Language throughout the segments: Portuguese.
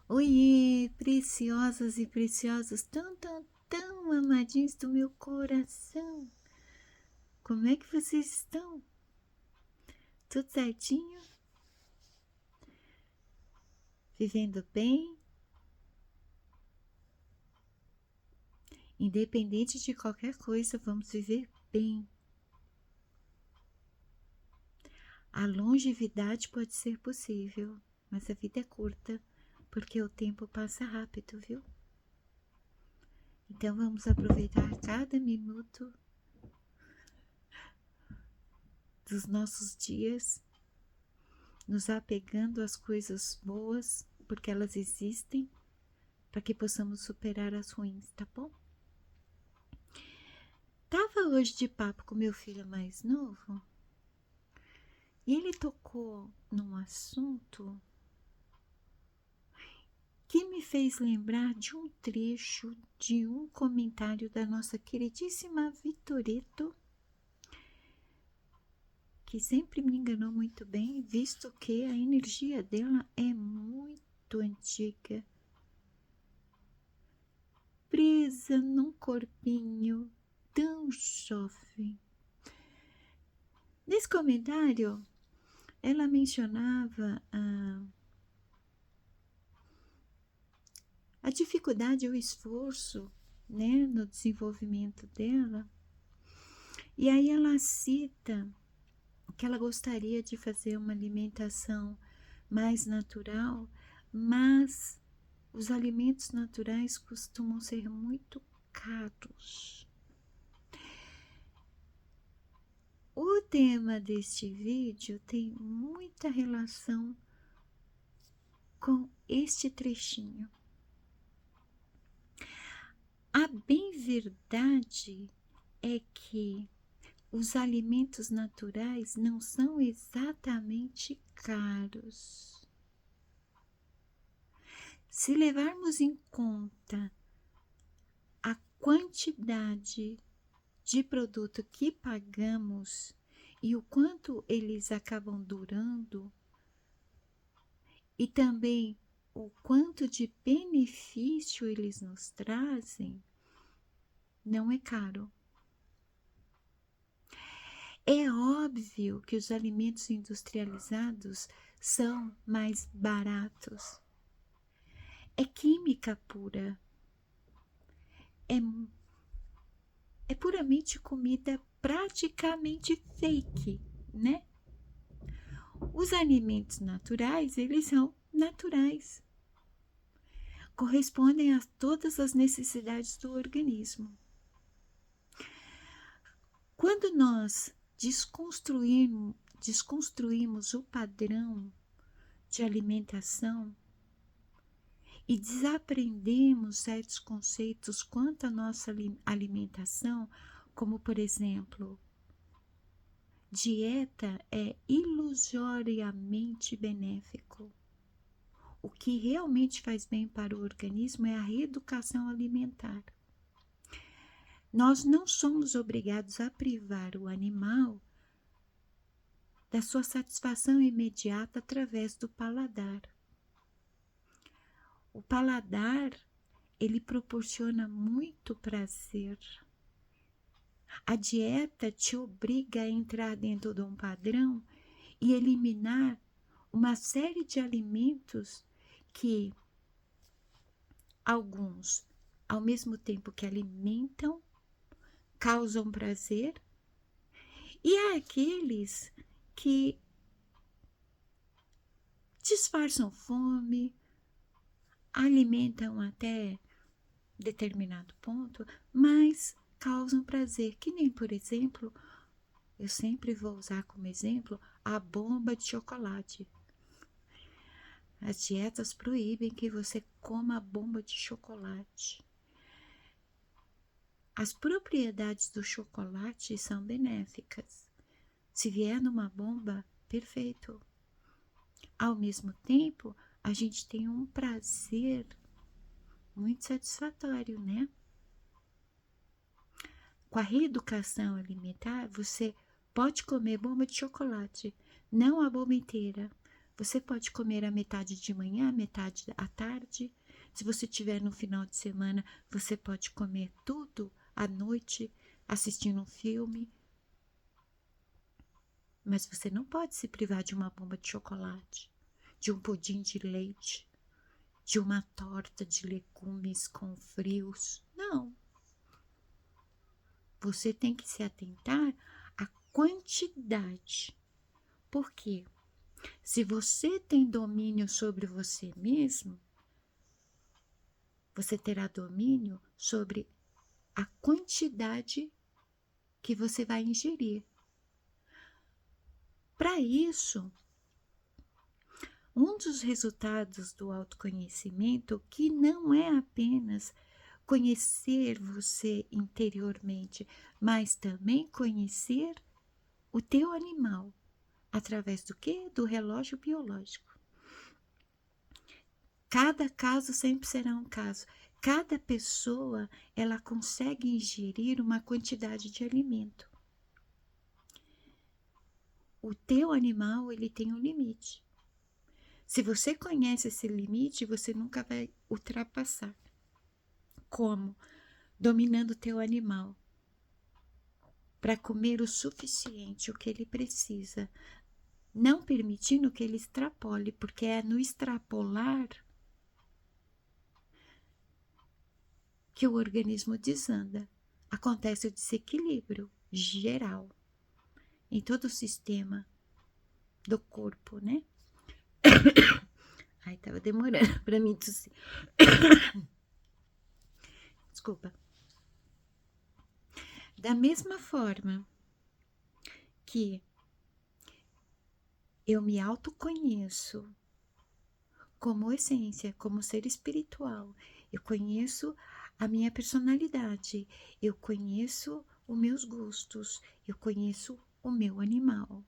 Oiê, preciosas e preciosos, tão, tão, tão amadinhos do meu coração. Como é que vocês estão? Tudo certinho? Vivendo bem? Independente de qualquer coisa, vamos viver bem. A longevidade pode ser possível, mas a vida é curta, porque o tempo passa rápido, viu? Então vamos aproveitar cada minuto dos nossos dias, nos apegando às coisas boas, porque elas existem, para que possamos superar as ruins, tá bom? Tava hoje de papo com meu filho mais novo e ele tocou num assunto que me fez lembrar de um trecho de um comentário da nossa queridíssima Vitoreto, que sempre me enganou muito bem, visto que a energia dela é muito antiga, presa num corpinho tão jovem. Nesse comentário, ela mencionava a dificuldade e o esforço, né, no desenvolvimento dela. E aí ela cita que ela gostaria de fazer uma alimentação mais natural, mas os alimentos naturais costumam ser muito caros. O tema deste vídeo tem muita relação com este trechinho. A bem verdade é que os alimentos naturais não são exatamente caros. Se levarmos em conta a quantidade de produto que pagamos e o quanto eles acabam durando, e também o quanto de benefício eles nos trazem, não é caro. É óbvio que os alimentos industrializados são mais baratos. É química pura. É puramente comida praticamente fake, né? Os alimentos naturais, eles são naturais. Correspondem a todas as necessidades do organismo. Quando nós desconstruímos o padrão de alimentação e desaprendemos certos conceitos quanto à nossa alimentação, como por exemplo, dieta é ilusoriamente benéfico. O que realmente faz bem para o organismo é a reeducação alimentar. Nós não somos obrigados a privar o animal da sua satisfação imediata através do paladar. O paladar, ele proporciona muito prazer. A dieta te obriga a entrar dentro de um padrão e eliminar uma série de alimentos que alguns, ao mesmo tempo que alimentam, causam prazer, e há aqueles que disfarçam fome, alimentam até determinado ponto, mas causam prazer, que nem, por exemplo, eu sempre vou usar como exemplo a bomba de chocolate. As dietas proíbem que você coma a bomba de chocolate. As propriedades do chocolate são benéficas. Se vier numa bomba, perfeito. Ao mesmo tempo, a gente tem um prazer muito satisfatório, né? Com a reeducação alimentar, você pode comer bomba de chocolate, não a bomba inteira, Você pode comer a metade de manhã, a metade à tarde. Se você tiver no final de semana, você pode comer tudo à noite, assistindo um filme. Mas você não pode se privar de uma bomba de chocolate, de um pudim de leite, de uma torta de legumes com frios. Não. Você tem que se atentar à quantidade. Por quê? Se você tem domínio sobre você mesmo, você terá domínio sobre a quantidade que você vai ingerir. Para isso, um dos resultados do autoconhecimento, que não é apenas conhecer você interiormente, mas também conhecer o teu animal, através do quê? Do relógio biológico. Cada caso sempre será um caso. Cada pessoa, ela consegue ingerir uma quantidade de alimento. O teu animal, ele tem um limite. Se você conhece esse limite, você nunca vai ultrapassar. Como? Dominando o teu animal para comer o suficiente, o que ele precisa, não permitindo que ele extrapole, porque é no extrapolar que o organismo desanda. Acontece o desequilíbrio geral em todo o sistema do corpo, né? Ai, tava demorando para mim tossir. Desculpa. Da mesma forma que eu me autoconheço como essência, como ser espiritual, eu conheço a minha personalidade, eu conheço os meus gostos, eu conheço o meu animal.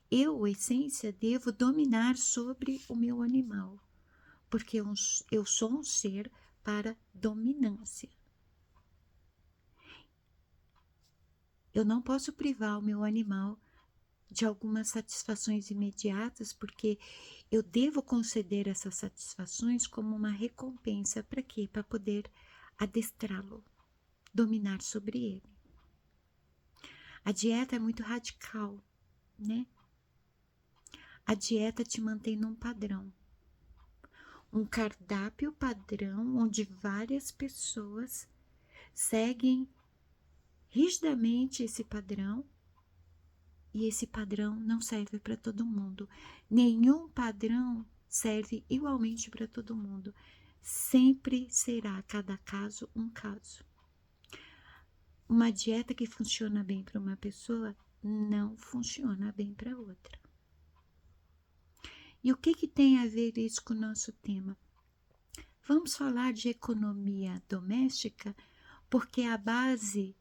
Eu, essência, devo dominar sobre o meu animal, porque eu sou um ser para dominância. Eu não posso privar o meu animal de algumas satisfações imediatas, porque eu devo conceder essas satisfações como uma recompensa. Para quê? Para poder adestrá-lo, dominar sobre ele. A dieta é muito radical, né? A dieta te mantém num padrão. Um cardápio padrão onde várias pessoas seguem rigidamente esse padrão, e esse padrão não serve para todo mundo. Nenhum padrão serve igualmente para todo mundo. Sempre será cada caso um caso. Uma dieta que funciona bem para uma pessoa não funciona bem para outra. E o que tem a ver isso com o nosso tema? Vamos falar de economia doméstica, porque a base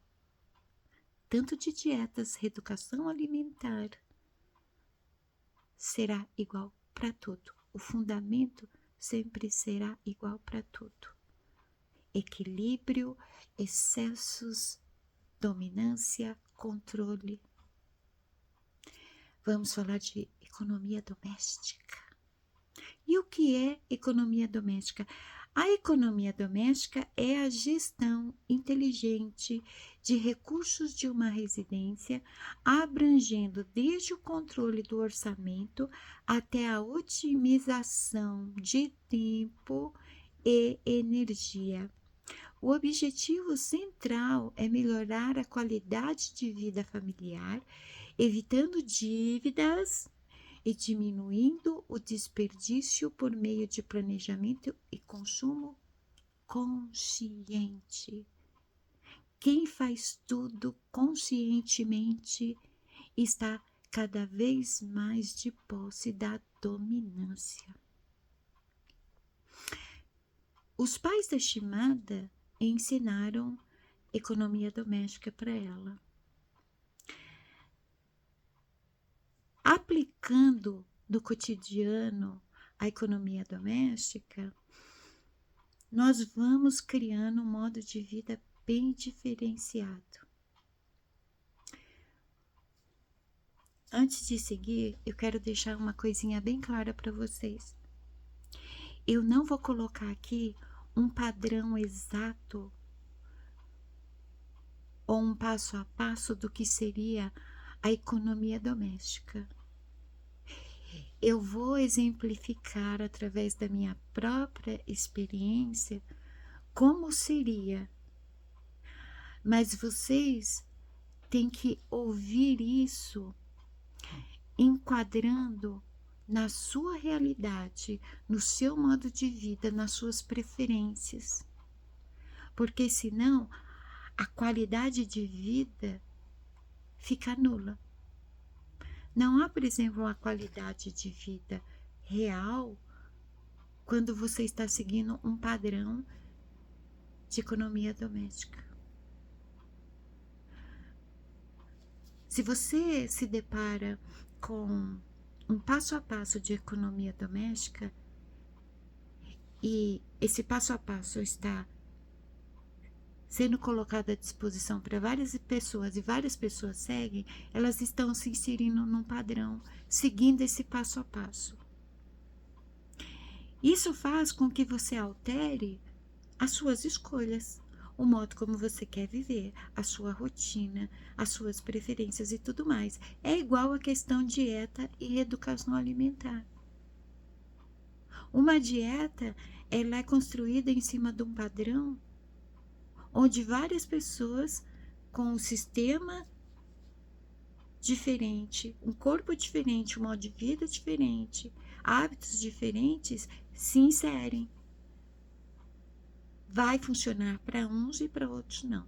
tanto de dietas, reeducação alimentar, será igual para tudo. O fundamento sempre será igual para tudo. Equilíbrio, excessos, dominância, controle. Vamos falar de economia doméstica. E o que é economia doméstica? A economia doméstica é a gestão inteligente de recursos de uma residência, abrangendo desde o controle do orçamento até a otimização de tempo e energia. O objetivo central é melhorar a qualidade de vida familiar, evitando dívidas e diminuindo o desperdício por meio de planejamento e consumo consciente. Quem faz tudo conscientemente está cada vez mais de posse da dominância. Os pais da Shimada ensinaram economia doméstica para ela. Aplicando no cotidiano a economia doméstica, nós vamos criando um modo de vida bem diferenciado. Antes de seguir, eu quero deixar uma coisinha bem clara para vocês. Eu não vou colocar aqui um padrão exato ou um passo a passo do que seria a economia doméstica. Eu vou exemplificar através da minha própria experiência como seria, mas vocês têm que ouvir isso enquadrando na sua realidade, no seu modo de vida, nas suas preferências. Porque senão a qualidade de vida fica nula. Não há, por exemplo, uma qualidade de vida real quando você está seguindo um padrão de economia doméstica. Se você se depara com um passo a passo de economia doméstica e esse passo a passo está sendo colocado à disposição para várias pessoas e várias pessoas seguem, elas estão se inserindo num padrão, seguindo esse passo a passo. Isso faz com que você altere as suas escolhas, o modo como você quer viver, a sua rotina, as suas preferências e tudo mais. É igual a questão dieta e reeducação alimentar. Uma dieta, ela é construída em cima de um padrão onde várias pessoas com um sistema diferente, um corpo diferente, um modo de vida diferente, hábitos diferentes se inserem. Vai funcionar para uns e para outros não.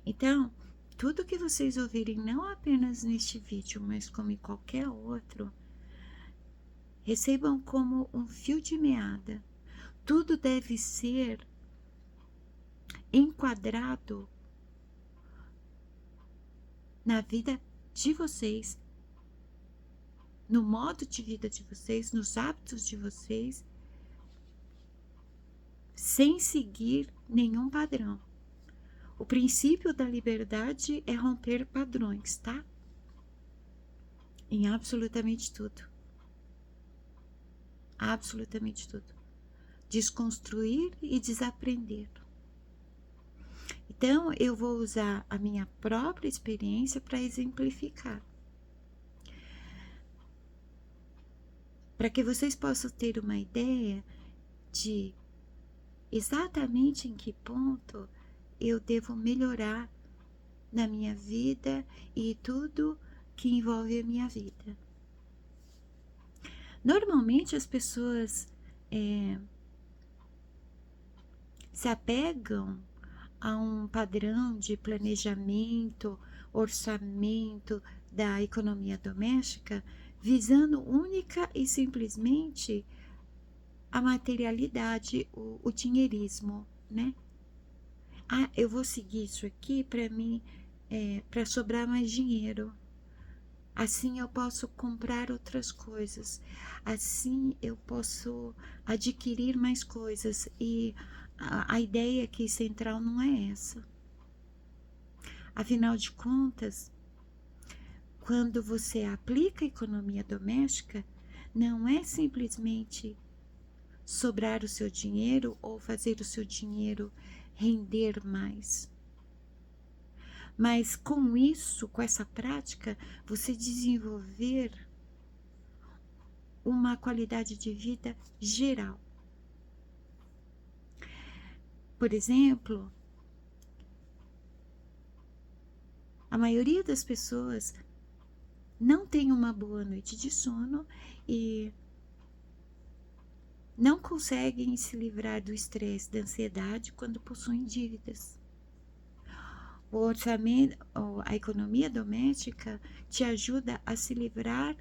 Então, tudo que vocês ouvirem, não apenas neste vídeo, mas como em qualquer outro, recebam como um fio de meada. Tudo deve ser enquadrado na vida de vocês, no modo de vida de vocês, nos hábitos de vocês, sem seguir nenhum padrão. O princípio da liberdade é romper padrões, tá? Em absolutamente tudo. Absolutamente tudo. Desconstruir e desaprender. Então, eu vou usar a minha própria experiência para exemplificar. Para que vocês possam ter uma ideia de exatamente em que ponto eu devo melhorar na minha vida e tudo que envolve a minha vida. Normalmente as pessoas se apegam a um padrão de planejamento, orçamento da economia doméstica, visando única e simplesmente a materialidade, o dinheirismo, né? Ah, eu vou seguir isso aqui para mim, para sobrar mais dinheiro. Assim eu posso comprar outras coisas. Assim eu posso adquirir mais coisas. E a ideia aqui central não é essa. Afinal de contas, quando você aplica a economia doméstica, não é simplesmente sobrar o seu dinheiro ou fazer o seu dinheiro render mais. Mas com isso, com essa prática, você desenvolver uma qualidade de vida geral. Por exemplo, a maioria das pessoas não tem uma boa noite de sono e não conseguem se livrar do estresse, da ansiedade quando possuem dívidas. O orçamento, a economia doméstica te ajuda a se livrar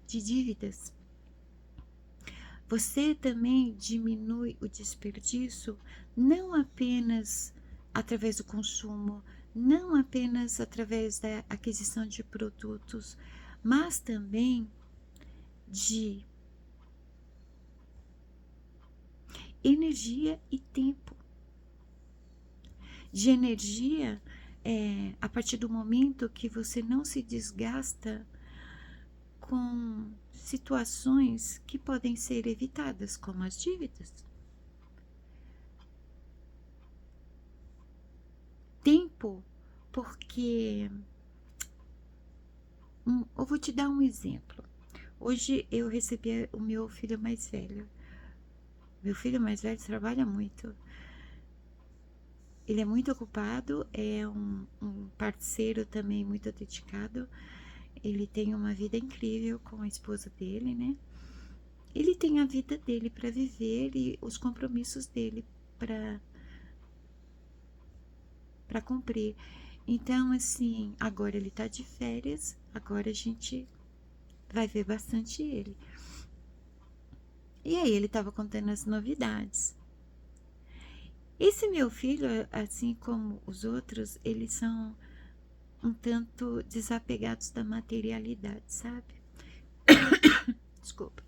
de dívidas. Você também diminui o desperdício não apenas através do consumo, não apenas através da aquisição de produtos, mas também de energia e tempo. De energia, a partir do momento que você não se desgasta com situações que podem ser evitadas, como as dívidas. Tempo, porque eu vou te dar um exemplo. Hoje eu recebi o meu filho mais velho. Meu filho mais velho trabalha muito. Ele é muito ocupado, é um parceiro também muito dedicado. Ele tem uma vida incrível com a esposa dele, né? Ele tem a vida dele para viver e os compromissos dele para cumprir. Então, assim, agora ele tá de férias, agora a gente vai ver bastante ele. E aí ele tava contando as novidades. Esse meu filho, assim como os outros, eles são um tanto desapegados da materialidade, sabe? Desculpa.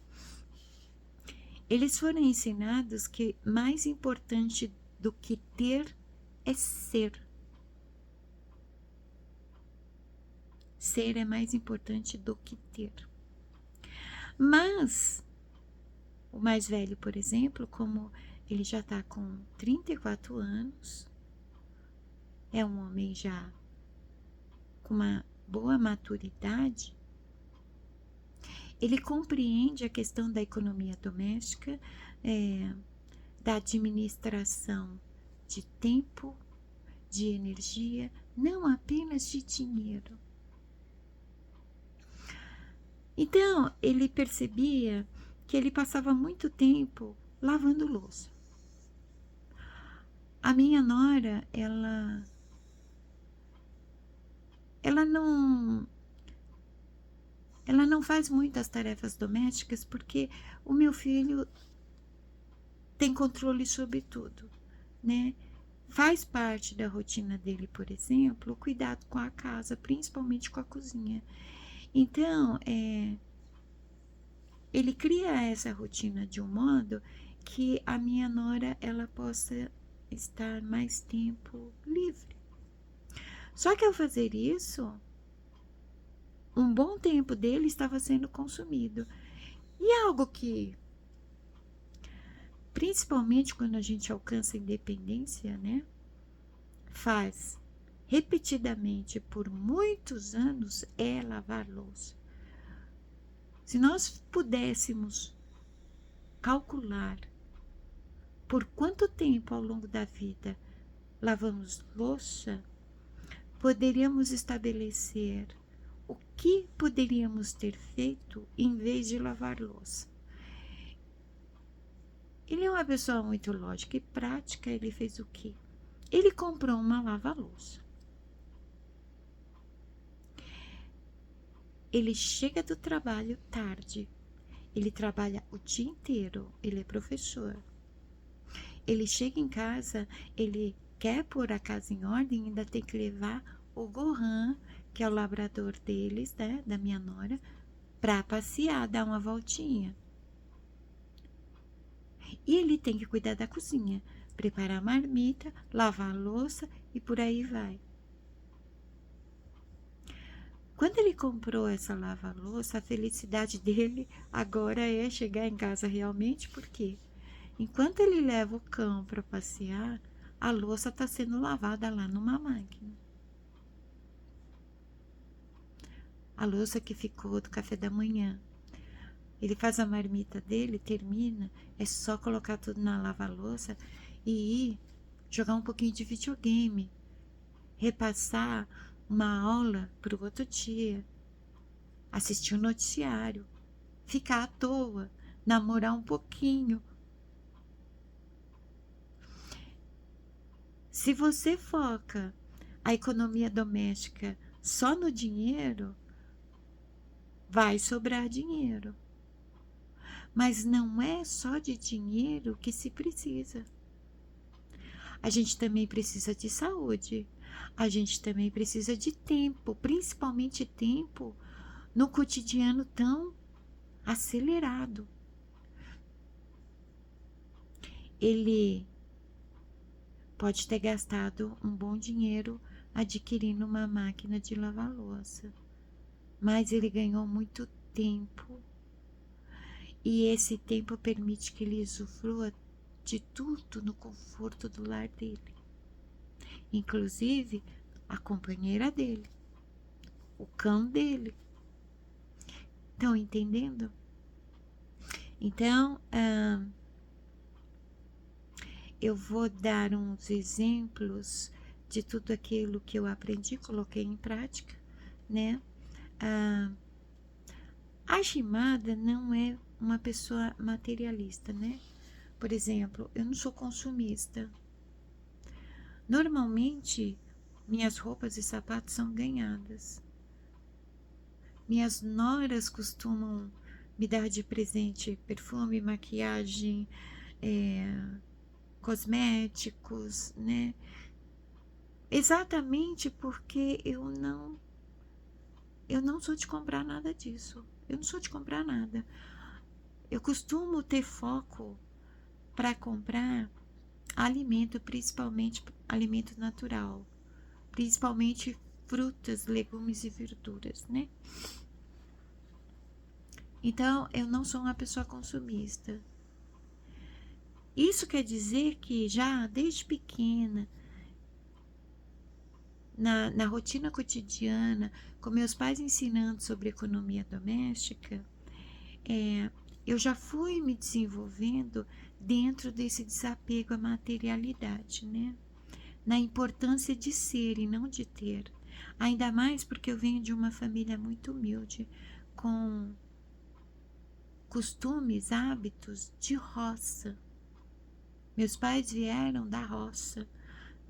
Eles foram ensinados que mais importante do que ter é ser. Ser é mais importante do que ter. Mas o mais velho, por exemplo, como ele já está com 34 anos, é um homem já com uma boa maturidade, ele compreende a questão da economia doméstica, da administração de tempo, de energia, não apenas de dinheiro. Então, ele percebia que ele passava muito tempo lavando louça. A minha nora, ela não faz muitas tarefas domésticas porque o meu filho tem controle sobre tudo, né? Faz parte da rotina dele, por exemplo, o cuidado com a casa, principalmente com a cozinha. Então, ele cria essa rotina de um modo que a minha nora ela possa estar mais tempo livre. Só que ao fazer isso, um bom tempo dele estava sendo consumido. E algo que, principalmente quando a gente alcança a independência, né, faz repetidamente por muitos anos é lavar louça. Se nós pudéssemos calcular por quanto tempo ao longo da vida lavamos louça, poderíamos estabelecer o que poderíamos ter feito em vez de lavar louça. Ele é uma pessoa muito lógica e prática. Ele fez o quê? Ele comprou uma lava-louça. Ele chega do trabalho tarde. Ele trabalha o dia inteiro. Ele é professor. Ele chega em casa, ele quer pôr a casa em ordem, ainda tem que levar o Gohan, que é o labrador deles, né, da minha nora, para passear, dar uma voltinha. E ele tem que cuidar da cozinha, preparar a marmita, lavar a louça e por aí vai. Quando ele comprou essa lava-louça, a felicidade dele agora é chegar em casa realmente, porque enquanto ele leva o cão para passear, a louça está sendo lavada lá numa máquina. A louça que ficou do café da manhã. Ele faz a marmita dele, termina, é só colocar tudo na lava-louça e ir jogar um pouquinho de videogame, repassar uma aula para o outro dia, assistir o noticiário, ficar à toa, namorar um pouquinho. Se você foca a economia doméstica só no dinheiro, vai sobrar dinheiro. Mas não é só de dinheiro que se precisa. A gente também precisa de saúde. A gente também precisa de tempo, principalmente tempo no cotidiano tão acelerado. Ele pode ter gastado um bom dinheiro adquirindo uma máquina de lavar louça, mas ele ganhou muito tempo. E esse tempo permite que ele usufrua de tudo no conforto do lar dele. Inclusive a companheira dele, o cão dele. Estão entendendo? Então, eu vou dar uns exemplos de tudo aquilo que eu aprendi, coloquei em prática, né? A Shimada não é uma pessoa materialista, né? Por exemplo, eu não sou consumista. Normalmente, minhas roupas e sapatos são ganhadas. Minhas noras costumam me dar de presente perfume, maquiagem, cosméticos, né? Exatamente porque eu não sou de comprar nada disso. Eu não sou de comprar nada. Eu costumo ter foco para comprar alimento, principalmente alimento natural, principalmente frutas, legumes e verduras, né? Então, eu não sou uma pessoa consumista. Isso quer dizer que já desde pequena, na rotina cotidiana, com meus pais ensinando sobre economia doméstica, eu já fui me desenvolvendo dentro desse desapego à materialidade, né? Na importância de ser e não de ter. Ainda mais porque eu venho de uma família muito humilde, com costumes, hábitos de roça. Meus pais vieram da roça,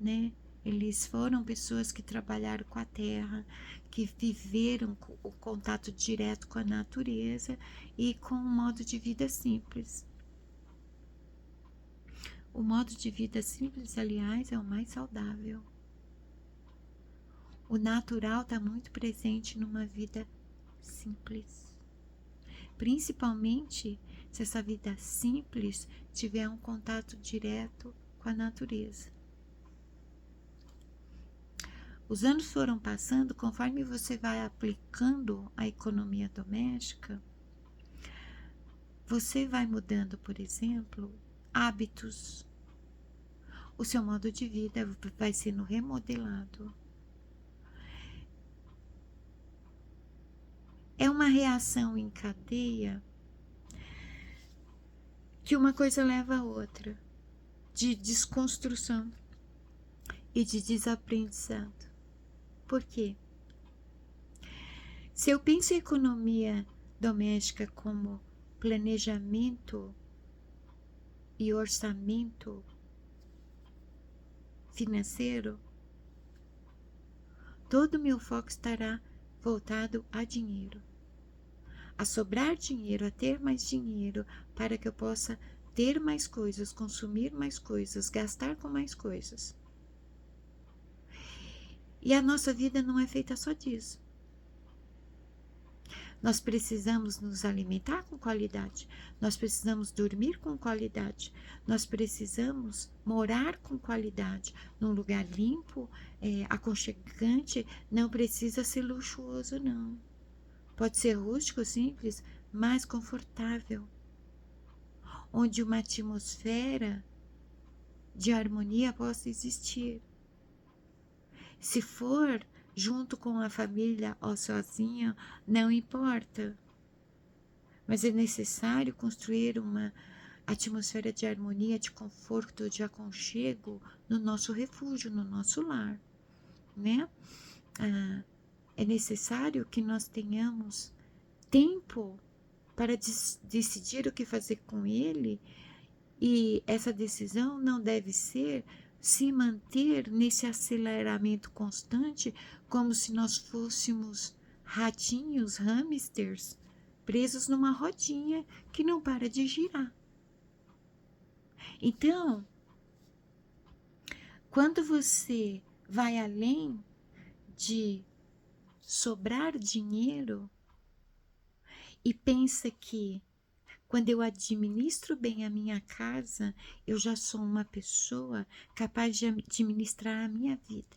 né? Eles foram pessoas que trabalharam com a terra, que viveram o contato direto com a natureza e com um modo de vida simples. O modo de vida simples, aliás, é o mais saudável. O natural está muito presente numa vida simples. Principalmente se essa vida simples tiver um contato direto com a natureza. Os anos foram passando, conforme você vai aplicando a economia doméstica, você vai mudando, por exemplo, hábitos. O seu modo de vida vai sendo remodelado. É uma reação em cadeia que uma coisa leva a outra, de desconstrução e de desaprendizado. Por quê? Se eu penso em economia doméstica como planejamento e orçamento financeiro, todo o meu foco estará voltado a dinheiro, a sobrar dinheiro, a ter mais dinheiro, para que eu possa ter mais coisas, consumir mais coisas, gastar com mais coisas. E a nossa vida não é feita só disso. Nós precisamos nos alimentar com qualidade, nós precisamos dormir com qualidade, nós precisamos morar com qualidade, num lugar limpo, aconchegante, não precisa ser luxuoso, não. Pode ser rústico, simples, mas confortável, onde uma atmosfera de harmonia possa existir. Se for junto com a família ou sozinho, não importa. Mas é necessário construir uma atmosfera de harmonia, de conforto, de aconchego no nosso refúgio, no nosso lar, né? É necessário que nós tenhamos tempo para decidir o que fazer com ele, e essa decisão não deve ser se manter nesse aceleramento constante, como se nós fôssemos ratinhos, hamsters, presos numa rodinha que não para de girar. Então, quando você vai além de sobrar dinheiro e pensa que quando eu administro bem a minha casa, eu já sou uma pessoa capaz de administrar a minha vida.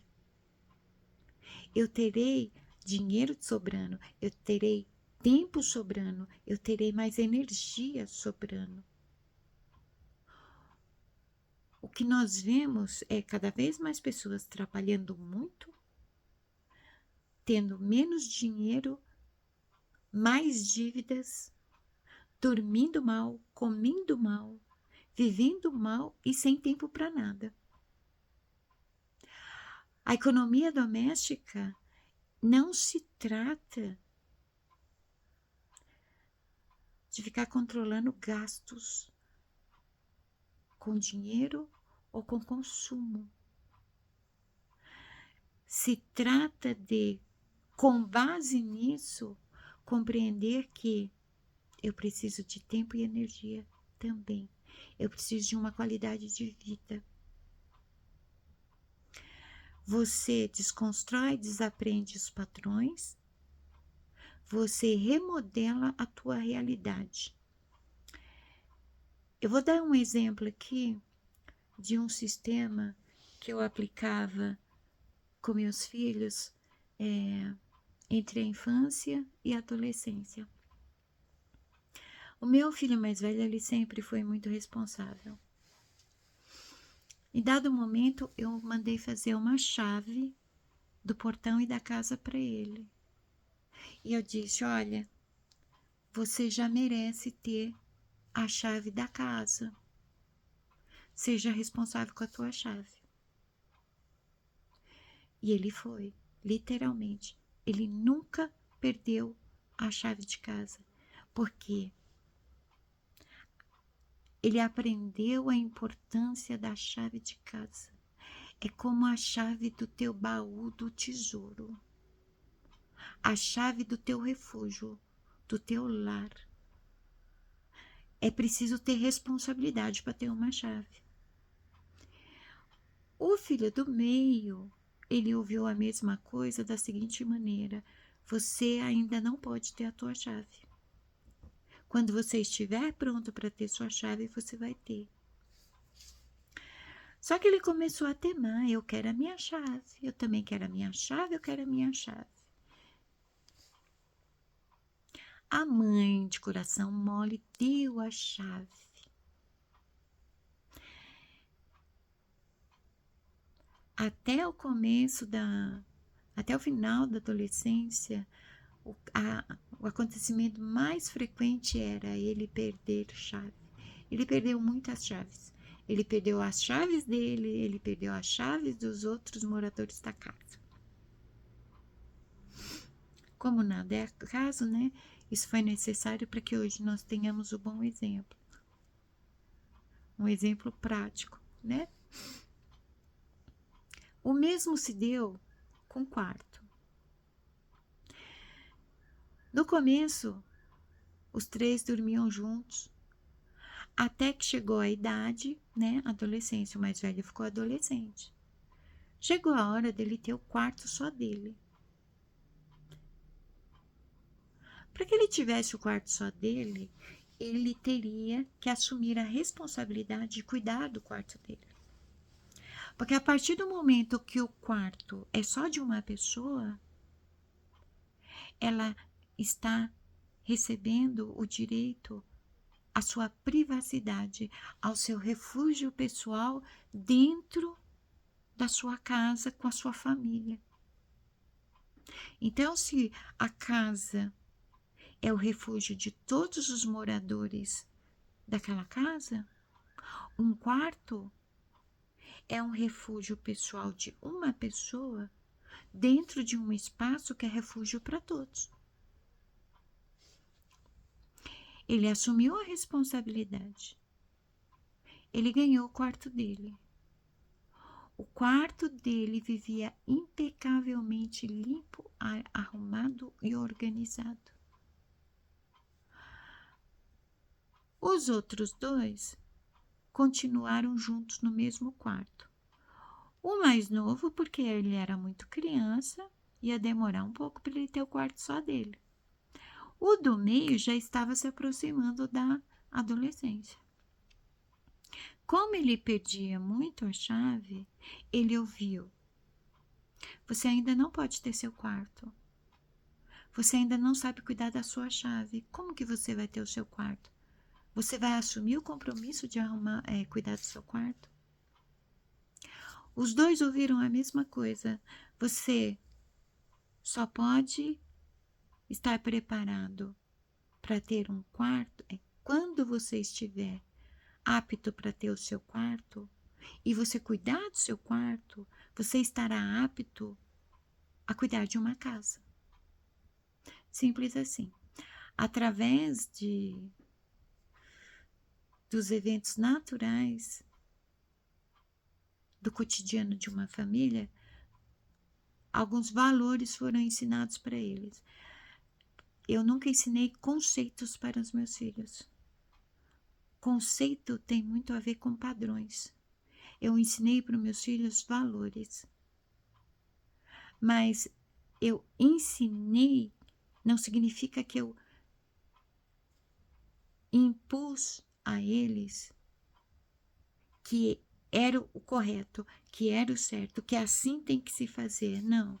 Eu terei dinheiro sobrando, eu terei tempo sobrando, eu terei mais energia sobrando. O que nós vemos é cada vez mais pessoas trabalhando muito, tendo menos dinheiro, mais dívidas, dormindo mal, comendo mal, vivendo mal e sem tempo para nada. A economia doméstica não se trata de ficar controlando gastos com dinheiro ou com consumo. Se trata de, com base nisso, compreender que eu preciso de tempo e energia também. Eu preciso de uma qualidade de vida. Você desconstrói, desaprende os padrões, você remodela a tua realidade. Eu vou dar um exemplo aqui de um sistema que eu aplicava com meus filhos entre a infância e a adolescência. O meu filho mais velho, ele sempre foi muito responsável. Em dado momento, eu mandei fazer uma chave do portão e da casa para ele. E eu disse, olha, você já merece ter a chave da casa. Seja responsável com a tua chave. E ele foi, literalmente. Ele nunca perdeu a chave de casa. Porque ele aprendeu a importância da chave de casa. É como a chave do teu baú do tesouro. A chave do teu refúgio, do teu lar. É preciso ter responsabilidade para ter uma chave. O filho do meio, ele ouviu a mesma coisa da seguinte maneira: você ainda não pode ter a tua chave. Quando você estiver pronto para ter sua chave, você vai ter. Só que ele começou a temar, eu quero a minha chave, eu também quero a minha chave, eu quero a minha chave. A mãe de coração mole deu a chave. Até o final da adolescência, o acontecimento mais frequente era ele perder chave. Ele perdeu muitas chaves. Ele perdeu as chaves dele, ele perdeu as chaves dos outros moradores da casa. Como nada é acaso, né? Isso foi necessário para que hoje nós tenhamos um bom exemplo. Um exemplo prático, né? O mesmo se deu com o quarto. No começo, os três dormiam juntos, até que chegou a idade, né? Adolescência, o mais velho ficou adolescente. Chegou a hora dele ter o quarto só dele. Para que ele tivesse o quarto só dele, ele teria que assumir a responsabilidade de cuidar do quarto dele. Porque a partir do momento que o quarto é só de uma pessoa, ela está recebendo o direito à sua privacidade, ao seu refúgio pessoal dentro da sua casa com a sua família. Então, se a casa é o refúgio de todos os moradores daquela casa, um quarto é um refúgio pessoal de uma pessoa dentro de um espaço que é refúgio para todos. Ele assumiu a responsabilidade. Ele ganhou o quarto dele. O quarto dele vivia impecavelmente limpo, arrumado e organizado. Os outros dois continuaram juntos no mesmo quarto. O mais novo, porque ele era muito criança, ia demorar um pouco para ele ter o quarto só dele. O do meio já estava se aproximando da adolescência. Como ele perdia muito a chave, ele ouviu: você ainda não pode ter seu quarto, Você ainda não sabe cuidar da sua chave. Como que você vai ter o seu quarto? Você vai assumir o compromisso de cuidar do seu quarto? Os dois ouviram a mesma coisa. Você só pode estar preparado para ter um quarto quando você estiver apto para ter o seu quarto e você cuidar do seu quarto, você estará apto a cuidar de uma casa. Simples assim. Através dos eventos naturais do cotidiano de uma família, alguns valores foram ensinados para eles. Eu nunca ensinei conceitos para os meus filhos. Conceito tem muito a ver com padrões. Eu ensinei para os meus filhos valores. Mas eu ensinei não significa que eu impus a eles que era o correto, que era o certo, que assim tem que se fazer. Não.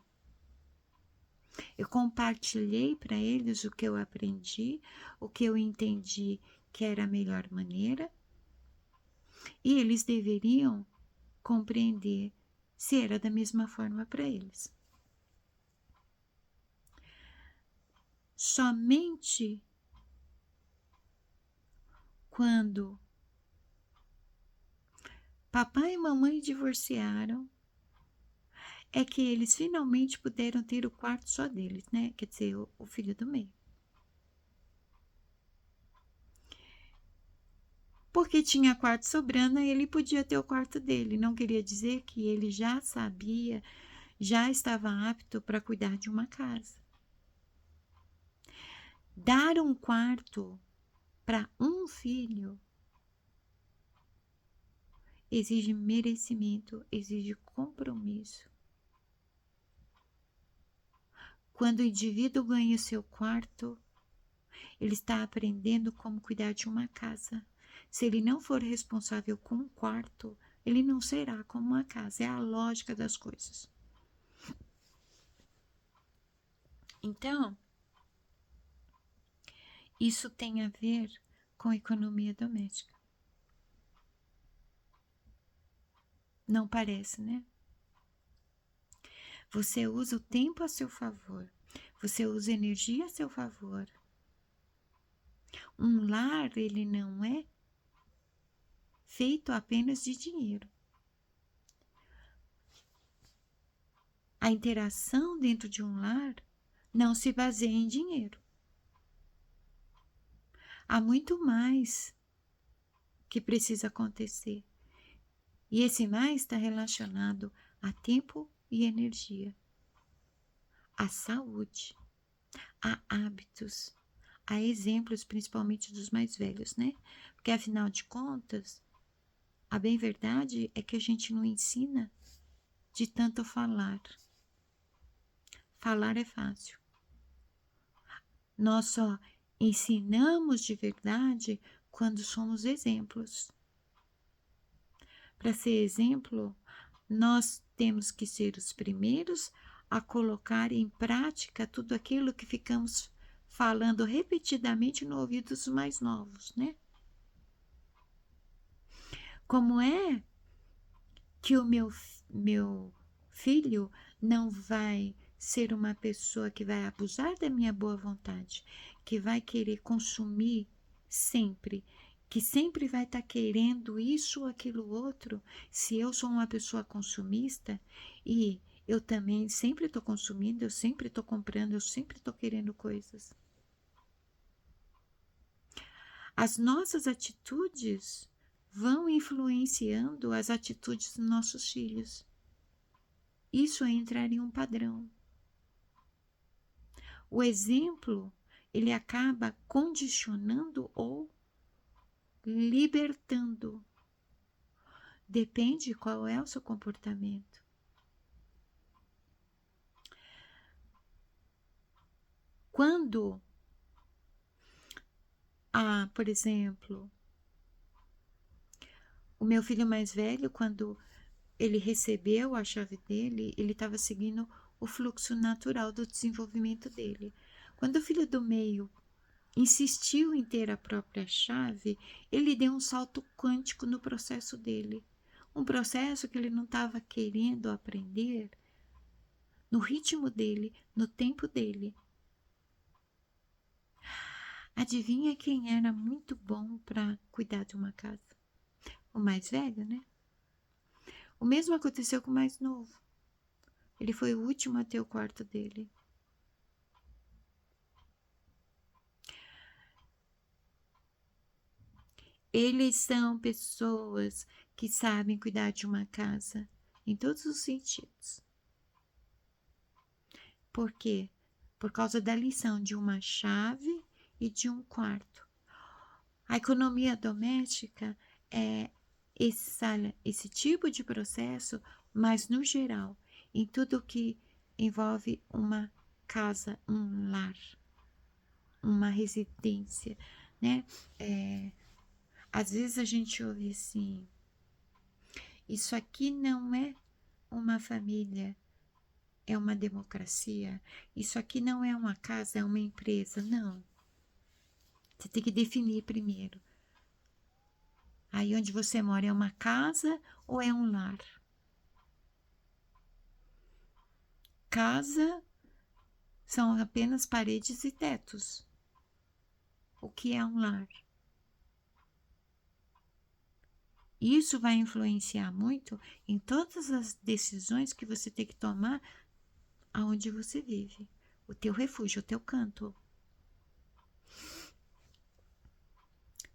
Eu compartilhei para eles o que eu aprendi, o que eu entendi que era a melhor maneira, e eles deveriam compreender se era da mesma forma para eles. Somente quando papai e mamãe divorciaram é que eles finalmente puderam ter o quarto só deles, né? Quer dizer, o filho do meio. Porque tinha quarto sobrando e ele podia ter o quarto dele. Não queria dizer que ele já sabia, já estava apto para cuidar de uma casa. Dar um quarto para um filho exige merecimento, exige compromisso. Quando o indivíduo ganha o seu quarto, ele está aprendendo como cuidar de uma casa. Se ele não for responsável com um quarto, ele não será como uma casa. É a lógica das coisas. Então, isso tem a ver com economia doméstica. Não parece, né? Você usa o tempo a seu favor. Você usa energia a seu favor. Um lar, ele não é feito apenas de dinheiro. A interação dentro de um lar não se baseia em dinheiro. Há muito mais que precisa acontecer. E esse mais está relacionado a tempo e energia, a saúde, a hábitos, a exemplos, principalmente dos mais velhos, né? Porque afinal de contas, a bem verdade é que a gente não ensina de tanto falar. Falar é fácil. Nós só ensinamos de verdade quando somos exemplos. Para ser exemplo, nós temos que ser os primeiros a colocar em prática tudo aquilo que ficamos falando repetidamente no ouvido dos mais novos, né? Como é que o meu filho não vai ser uma pessoa que vai abusar da minha boa vontade, que vai querer consumir sempre, que sempre vai estar querendo isso ou aquilo outro, se eu sou uma pessoa consumista e eu também sempre estou consumindo, eu sempre estou comprando, eu sempre estou querendo coisas. As nossas atitudes vão influenciando as atitudes dos nossos filhos. Isso é entrar em um padrão. O exemplo, ele acaba condicionando ou libertando. Depende qual é o seu comportamento. Quando, por exemplo, o meu filho mais velho, quando ele recebeu a chave dele, ele estava seguindo o fluxo natural do desenvolvimento dele. Quando o filho do meio insistiu em ter a própria chave, ele deu um salto quântico no processo dele. Um processo que ele não estava querendo aprender no ritmo dele, no tempo dele. Adivinha quem era muito bom para cuidar de uma casa? O mais velho, né? O mesmo aconteceu com o mais novo. Ele foi o último a ter o quarto dele. Eles são pessoas que sabem cuidar de uma casa em todos os sentidos. Por quê? Por causa da lição de uma chave e de um quarto. A economia doméstica é esse tipo de processo, mas no geral, em tudo que envolve uma casa, um lar, uma residência, né? Às vezes a gente ouve assim, isso aqui não é uma família, é uma democracia. Isso aqui não é uma casa, é uma empresa. Não. Você tem que definir primeiro. Aí onde você mora é uma casa ou é um lar? Casa são apenas paredes e tetos. O que é um lar? Isso vai influenciar muito em todas as decisões que você tem que tomar aonde você vive. O teu refúgio, o teu canto.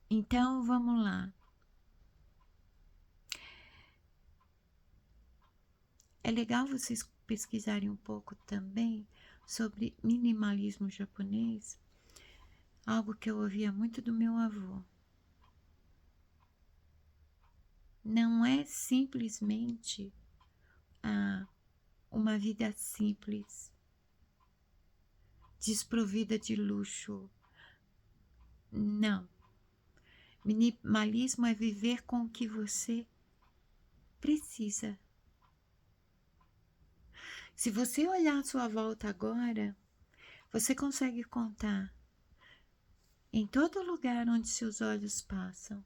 Então, vamos lá. É legal vocês pesquisarem um pouco também sobre minimalismo japonês, algo que eu ouvia muito do meu avô. Não é simplesmente uma vida simples, desprovida de luxo. Não. Minimalismo é viver com o que você precisa. Se você olhar à sua volta agora, você consegue contar em todo lugar onde seus olhos passam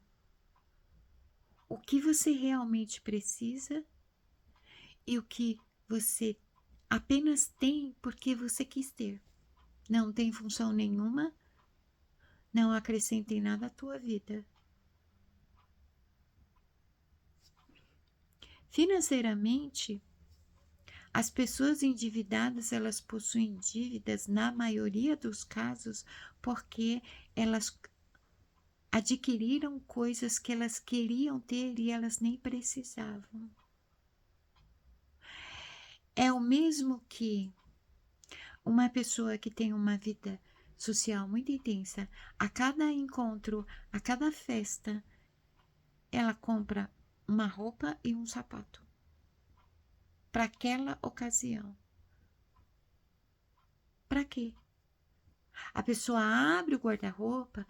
o que você realmente precisa e o que você apenas tem porque você quis ter. Não tem função nenhuma, não acrescenta em nada à tua vida. Financeiramente, as pessoas endividadas, elas possuem dívidas, na maioria dos casos, porque elas adquiriram coisas que elas queriam ter e elas nem precisavam. É o mesmo que uma pessoa que tem uma vida social muito intensa, a cada encontro, a cada festa, ela compra uma roupa e um sapato para aquela ocasião. Para quê? A pessoa abre o guarda-roupa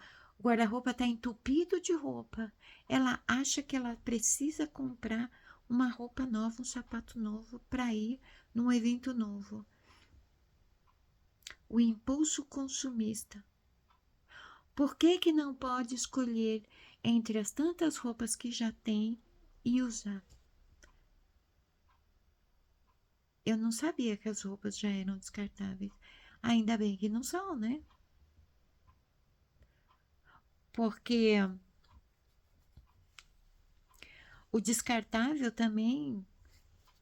está entupido de roupa. Ela acha que ela precisa comprar uma roupa nova, um sapato novo para ir num evento novo. O impulso consumista. Por que que não pode escolher entre as tantas roupas que já tem e usar? Eu não sabia que as roupas já eram descartáveis. Ainda bem que não são, né? Porque o descartável também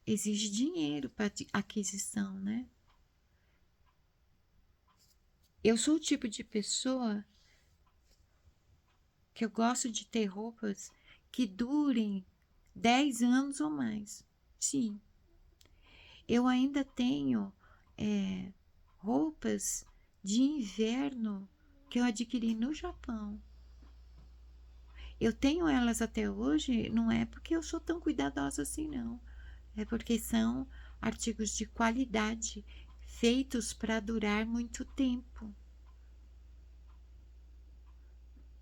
exige dinheiro para aquisição, né? Eu sou o tipo de pessoa que eu gosto de ter roupas que durem 10 anos ou mais. Sim. Eu ainda tenho roupas de inverno que eu adquiri no Japão. Eu tenho elas até hoje, não é porque eu sou tão cuidadosa assim, não. É porque são artigos de qualidade, feitos para durar muito tempo.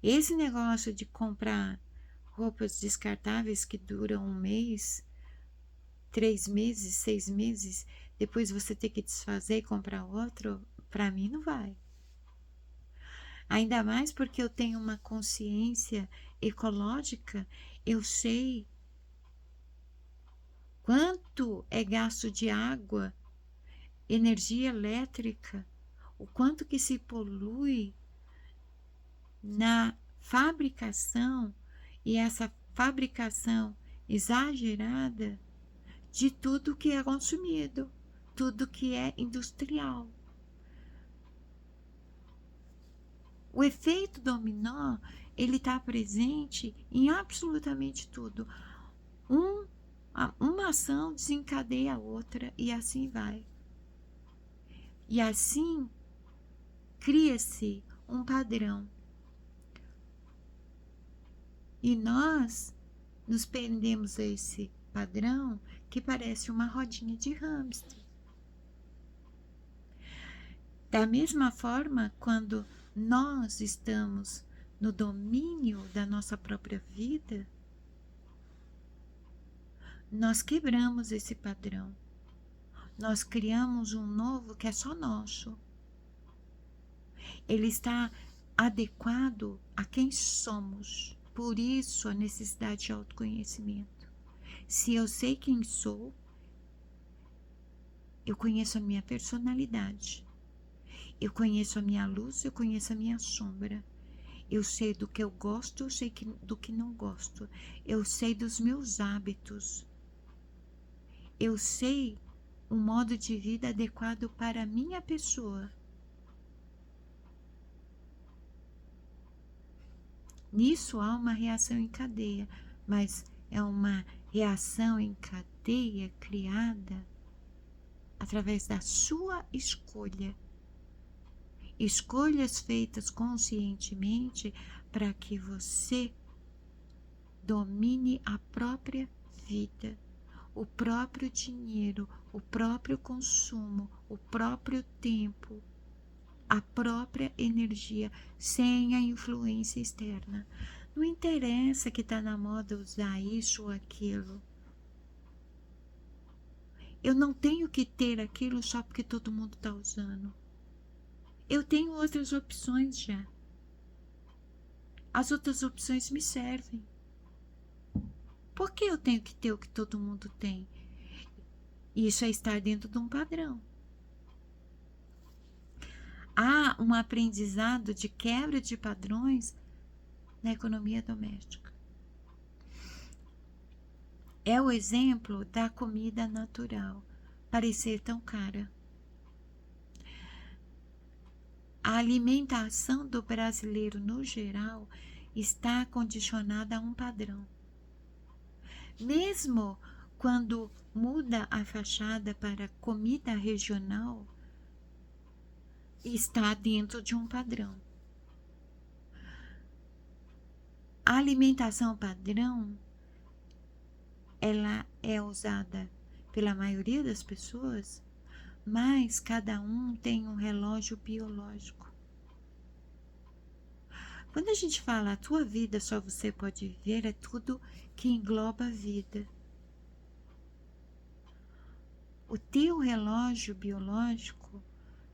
Esse negócio de comprar roupas descartáveis que duram 1 mês, 3 meses, 6 meses, depois você ter que desfazer e comprar outro, para mim não vai. Ainda mais porque eu tenho uma consciência ecológica, eu sei quanto é gasto de água, energia elétrica, o quanto que se polui na fabricação, e essa fabricação exagerada de tudo que é consumido, tudo que é industrial. O efeito dominó, ele está presente em absolutamente tudo. Uma ação desencadeia a outra e assim vai. E assim cria-se um padrão. E nós nos prendemos a esse padrão que parece uma rodinha de hamster. Da mesma forma, quando nós estamos no domínio da nossa própria vida, nós quebramos esse padrão. Nós criamos um novo que é só nosso. Ele está adequado a quem somos. Por isso a necessidade de autoconhecimento. Se eu sei quem sou, eu conheço a minha personalidade. Eu conheço a minha luz, eu conheço a minha sombra. Eu sei do que eu gosto, eu sei do que não gosto. Eu sei dos meus hábitos. Eu sei um modo de vida adequado para a minha pessoa. Nisso há uma reação em cadeia, mas é uma reação em cadeia criada através da sua escolha. Escolhas feitas conscientemente para que você domine a própria vida, o próprio dinheiro, o próprio consumo, o próprio tempo, a própria energia, sem a influência externa. Não interessa que está na moda usar isso ou aquilo. Eu não tenho que ter aquilo só porque todo mundo está usando. Eu tenho outras opções já. As outras opções me servem. Por que eu tenho que ter o que todo mundo tem? Isso é estar dentro de um padrão. Há um aprendizado de quebra de padrões na economia doméstica. É o exemplo da comida natural parecer tão cara. A alimentação do brasileiro, no geral, está condicionada a um padrão. Mesmo quando muda a fachada para comida regional, está dentro de um padrão. A alimentação padrão, ela é usada pela maioria das pessoas, mas cada um tem um relógio biológico. Quando a gente fala a tua vida só você pode viver, é tudo que engloba a vida. O teu relógio biológico,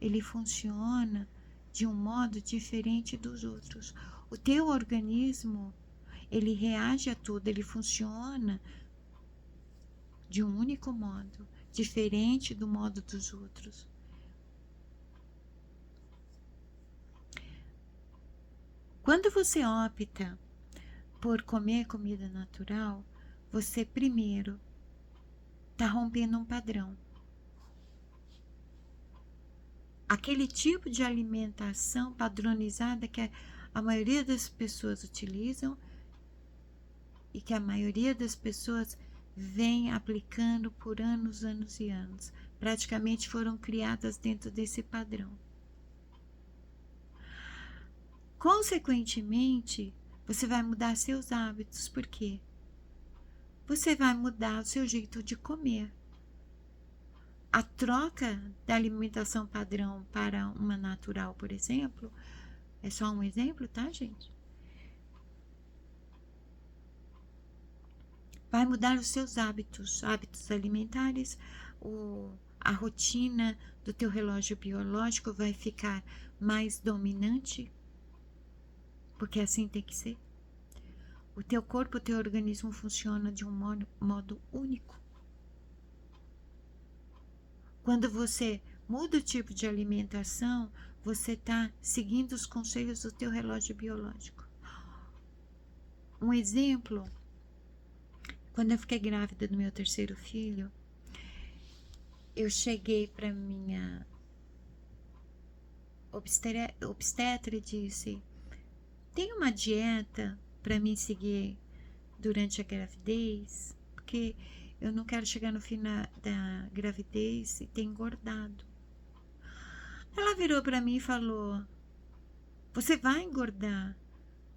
ele funciona de um modo diferente dos outros. O teu organismo, ele reage a tudo, ele funciona de um único modo, diferente do modo dos outros. Quando você opta por comer comida natural, você primeiro está rompendo um padrão. Aquele tipo de alimentação padronizada que a maioria das pessoas utilizam e que a maioria das pessoas vem aplicando por anos, anos e anos. Praticamente foram criadas dentro desse padrão. Consequentemente, você vai mudar seus hábitos. Por quê? Você vai mudar o seu jeito de comer. A troca da alimentação padrão para uma natural, por exemplo, é só um exemplo, tá, gente? Vai mudar os seus hábitos alimentares, a rotina do teu relógio biológico vai ficar mais dominante. porque assim tem que ser. O teu corpo, o teu organismo funciona de um modo único. Quando você muda o tipo de alimentação, você está seguindo os conselhos do teu relógio biológico. Um exemplo, quando eu fiquei grávida do meu terceiro filho, eu cheguei para minha obstetra e disse: tem uma dieta para mim seguir durante a gravidez? Porque eu não quero chegar no fim da gravidez e ter engordado. Ela virou para mim e falou: você vai engordar,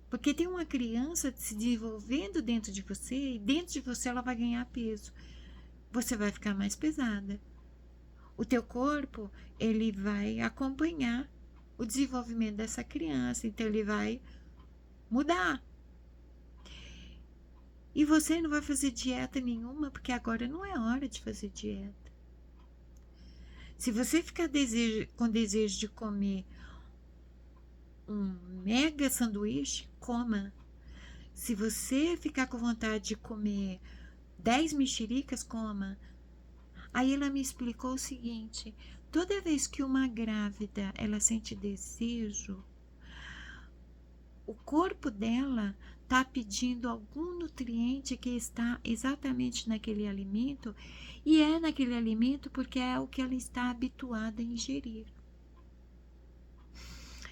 porque tem uma criança se desenvolvendo dentro de você e dentro de você ela vai ganhar peso. Você vai ficar mais pesada. O teu corpo, ele vai acompanhar o desenvolvimento dessa criança, então ele vai mudar. E você não vai fazer dieta nenhuma, porque agora não é hora de fazer dieta. Se você ficar com desejo de comer um mega sanduíche, coma. Se você ficar com vontade de comer 10 mexericas, coma. Aí ela me explicou o seguinte: toda vez que uma grávida ela sente desejo, o corpo dela está pedindo algum nutriente que está exatamente naquele alimento, e é naquele alimento porque é o que ela está habituada a ingerir.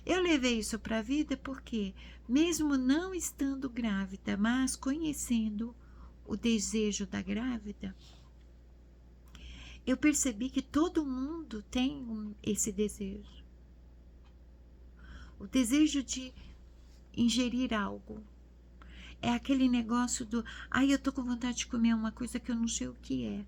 Eu levei isso para a vida porque, mesmo não estando grávida, mas conhecendo o desejo da grávida, eu percebi que todo mundo tem esse desejo. O desejo de ingerir algo. É aquele negócio do, ai, eu tô com vontade de comer uma coisa que eu não sei o que é.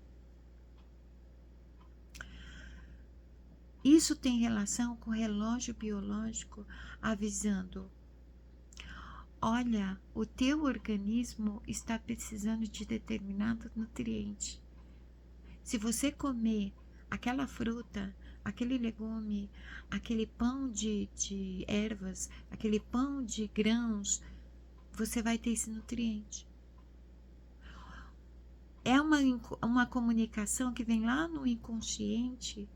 Isso tem relação com o relógio biológico avisando: olha, o teu organismo está precisando de determinado nutriente. Se você comer aquela fruta, aquele legume, aquele pão de ervas, aquele pão de grãos, você vai ter esse nutriente. É uma comunicação que vem lá no inconsciente,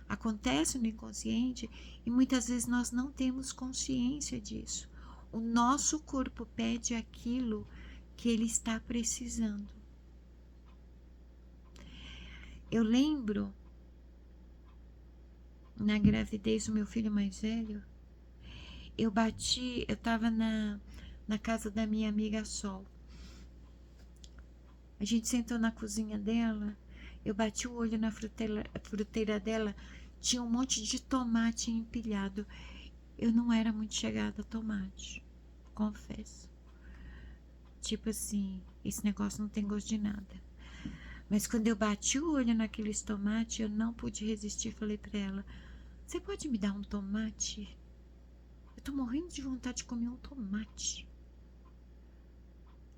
acontece no inconsciente, e muitas vezes nós não temos consciência disso. O nosso corpo pede aquilo que ele está precisando. Eu lembro, na gravidez do meu filho mais velho, eu estava na casa da minha amiga Sol. A gente sentou na cozinha dela, eu bati o olho na fruteira dela, tinha um monte de tomate empilhado. Eu não era muito chegada a tomate, confesso. Tipo assim, esse negócio não tem gosto de nada. Mas quando eu bati o olho naqueles tomates, eu não pude resistir. Falei pra ela: você pode me dar um tomate? Eu tô morrendo de vontade de comer um tomate.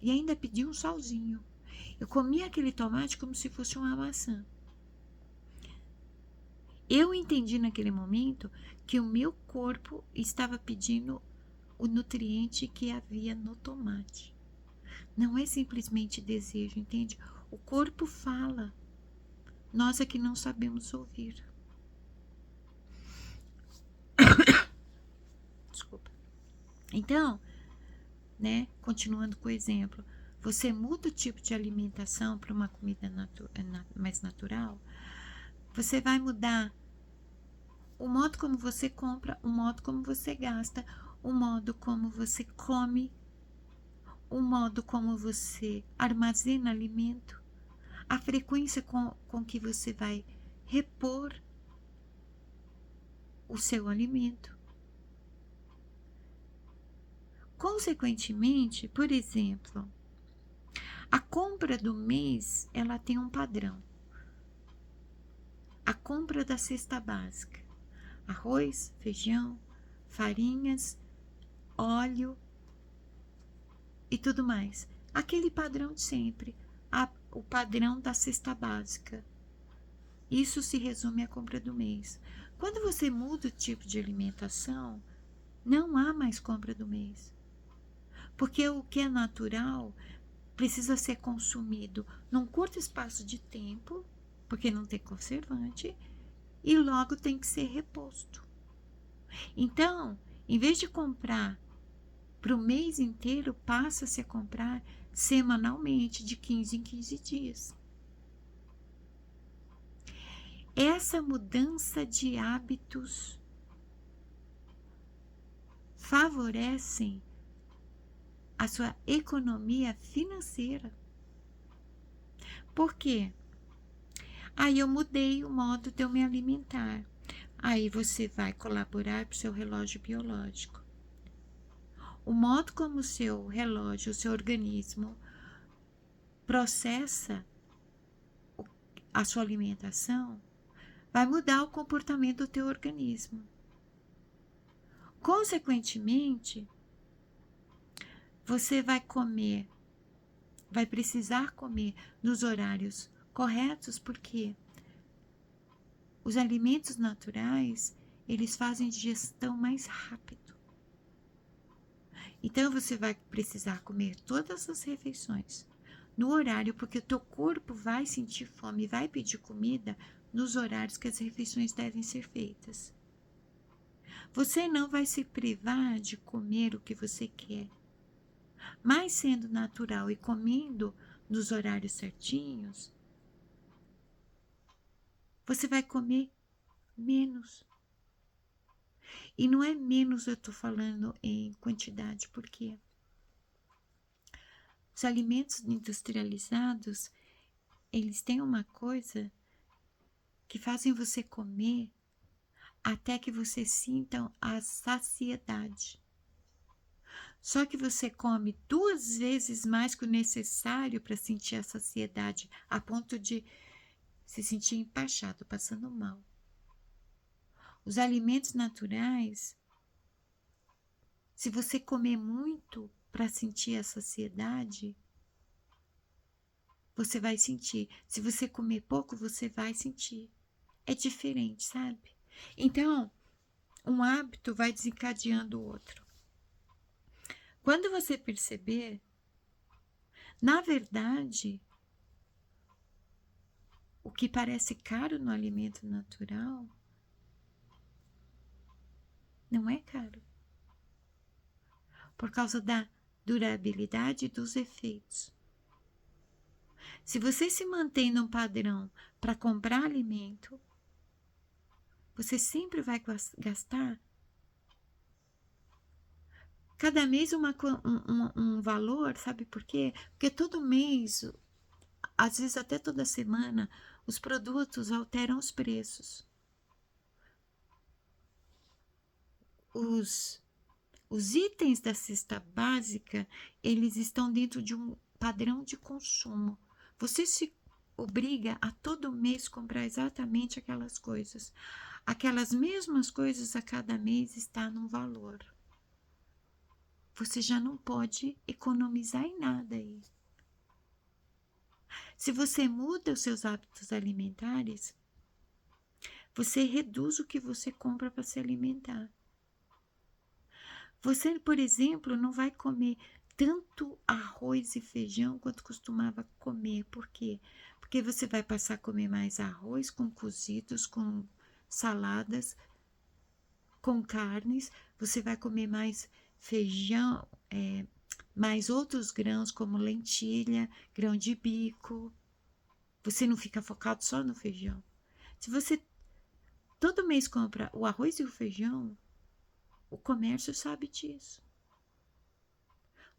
E ainda pedi um salzinho. Eu comi aquele tomate como se fosse uma maçã. Eu entendi naquele momento que o meu corpo estava pedindo o nutriente que havia no tomate. Não é simplesmente desejo, entende? O corpo fala. Nós é que não sabemos ouvir. Desculpa. Então, né, continuando com o exemplo, você muda o tipo de alimentação para uma comida mais natural, você vai mudar o modo como você compra, o modo como você gasta, o modo como você come, o modo como você armazena alimento, a frequência com que você vai repor o seu alimento. Consequentemente, por exemplo, a compra do mês, ela tem um padrão. A compra da cesta básica: arroz, feijão, farinhas, óleo e tudo mais. Aquele padrão de sempre, o padrão da cesta básica. Isso se resume à compra do mês. Quando você muda o tipo de alimentação, não há mais compra do mês. Porque o que é natural precisa ser consumido num curto espaço de tempo, porque não tem conservante, e logo tem que ser reposto. Então, em vez de comprar para o mês inteiro, passa-se a comprar semanalmente, de 15 em 15 dias. Essa mudança de hábitos favorecem a sua economia financeira. Por quê? Aí eu mudei o modo de eu me alimentar. Aí você vai colaborar para o seu relógio biológico. O modo como o seu relógio, o seu organismo processa a sua alimentação vai mudar o comportamento do teu organismo. Consequentemente, você vai precisar comer nos horários corretos, porque os alimentos naturais, eles fazem digestão mais rápido. Então você vai precisar comer todas as refeições no horário, porque o teu corpo vai sentir fome, vai pedir comida nos horários que as refeições devem ser feitas. Você não vai se privar de comer o que você quer, mas sendo natural e comendo nos horários certinhos, você vai comer menos. E não é menos, eu estou falando em quantidade, porque os alimentos industrializados, eles têm uma coisa que fazem você comer até que você sinta a saciedade. Só que você come 2 vezes mais que o necessário para sentir a saciedade, a ponto de se sentir empachado, passando mal. Os alimentos naturais, se você comer muito para sentir a saciedade, você vai sentir. Se você comer pouco, você vai sentir. É diferente, sabe? Então, um hábito vai desencadeando o outro. Quando você perceber, na verdade, o que parece caro no alimento natural não é caro. Por causa da durabilidade dos efeitos. Se você se mantém num padrão para comprar alimento, você sempre vai gastar cada mês um valor, sabe por quê? Porque todo mês, às vezes até toda semana, os produtos alteram os preços. Os itens da cesta básica, eles estão dentro de um padrão de consumo. Você se obriga a todo mês comprar exatamente aquelas coisas. Aquelas mesmas coisas a cada mês está num valor. Você já não pode economizar em nada aí. Se você muda os seus hábitos alimentares, você reduz o que você compra para se alimentar. Você, por exemplo, não vai comer tanto arroz e feijão quanto costumava comer. Por quê? Porque você vai passar a comer mais arroz com cozidos, com saladas, com carnes. Você vai comer mais feijão, mais outros grãos como lentilha, grão de bico. Você não fica focado só no feijão. Se você todo mês compra o arroz e o feijão, o comércio sabe disso.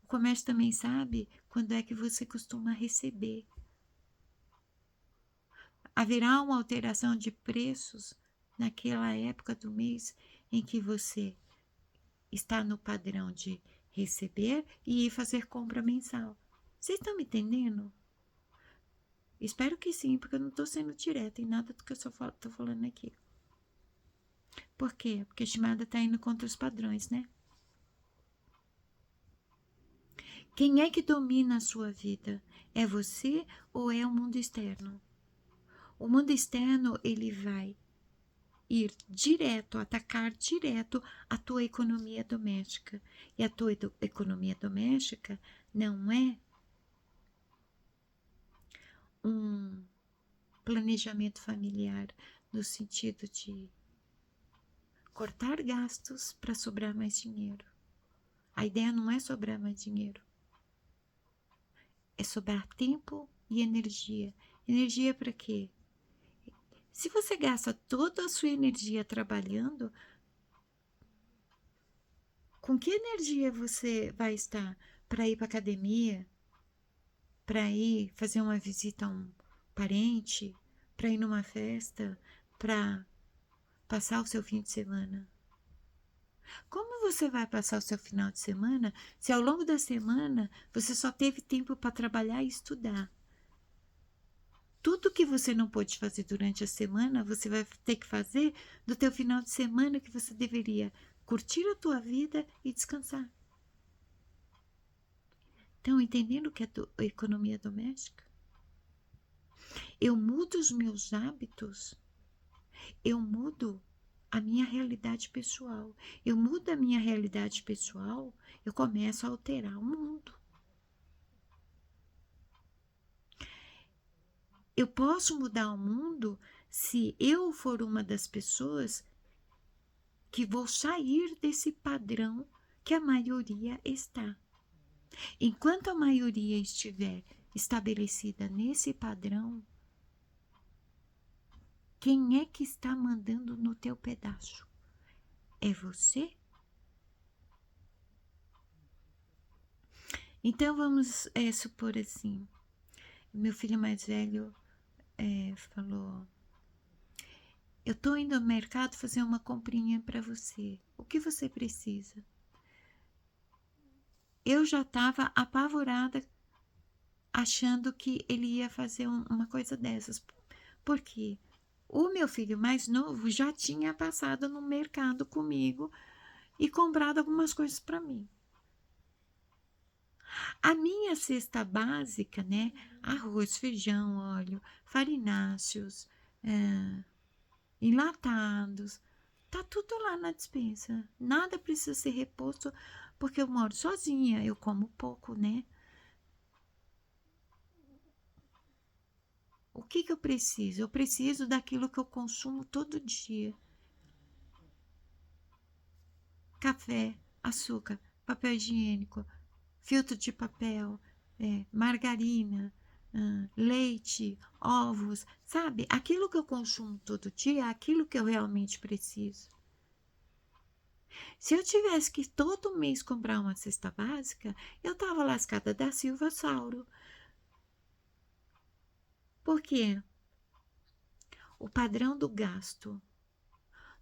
O comércio também sabe quando é que você costuma receber. Haverá uma alteração de preços naquela época do mês em que você está no padrão de receber e ir fazer compra mensal. Vocês estão me entendendo? Espero que sim, porque eu não estou sendo direta em nada do que eu estou falando aqui. Por quê? Porque a estimada está indo contra os padrões, né? Quem é que domina a sua vida? É você ou é o mundo externo? O mundo externo, ele vai ir direto, atacar direto a tua economia doméstica. E a tua economia doméstica não é um planejamento familiar no sentido de cortar gastos para sobrar mais dinheiro. A ideia não é sobrar mais dinheiro, é sobrar tempo e energia. Energia para quê? Se você gasta toda a sua energia trabalhando, com que energia você vai estar para ir para academia, para ir fazer uma visita a um parente, para ir numa festa, para passar o seu fim de semana? Como você vai passar o seu final de semana se ao longo da semana você só teve tempo para trabalhar e estudar? Tudo que você não pôde fazer durante a semana, você vai ter que fazer no teu final de semana, que você deveria curtir a tua vida e descansar. Estão entendendo o que é economia doméstica? Eu mudo os meus hábitos, eu mudo a minha realidade pessoal. Eu mudo a minha realidade pessoal, eu começo a alterar o mundo. Eu posso mudar o mundo se eu for uma das pessoas que vou sair desse padrão que a maioria está. Enquanto a maioria estiver estabelecida nesse padrão, quem é que está mandando no teu pedaço? É você? Então vamos supor assim, meu filho mais velho falou: eu tô indo ao mercado fazer uma comprinha para você. O que você precisa? Eu já estava apavorada, achando que ele ia fazer uma coisa dessas. Porque o meu filho mais novo já tinha passado no mercado comigo e comprado algumas coisas para mim. A minha cesta básica, né? Arroz, feijão, óleo, farináceos, enlatados, tá tudo lá na despensa. Nada precisa ser reposto porque eu moro sozinha, eu como pouco, né? O que eu preciso? Eu preciso daquilo que eu consumo todo dia: café, açúcar, papel higiênico, filtro de papel, margarina, leite, ovos, sabe? Aquilo que eu consumo todo dia é aquilo que eu realmente preciso. Se eu tivesse que todo mês comprar uma cesta básica, eu tava lascada da Silva Sauro. Por quê? O padrão do gasto.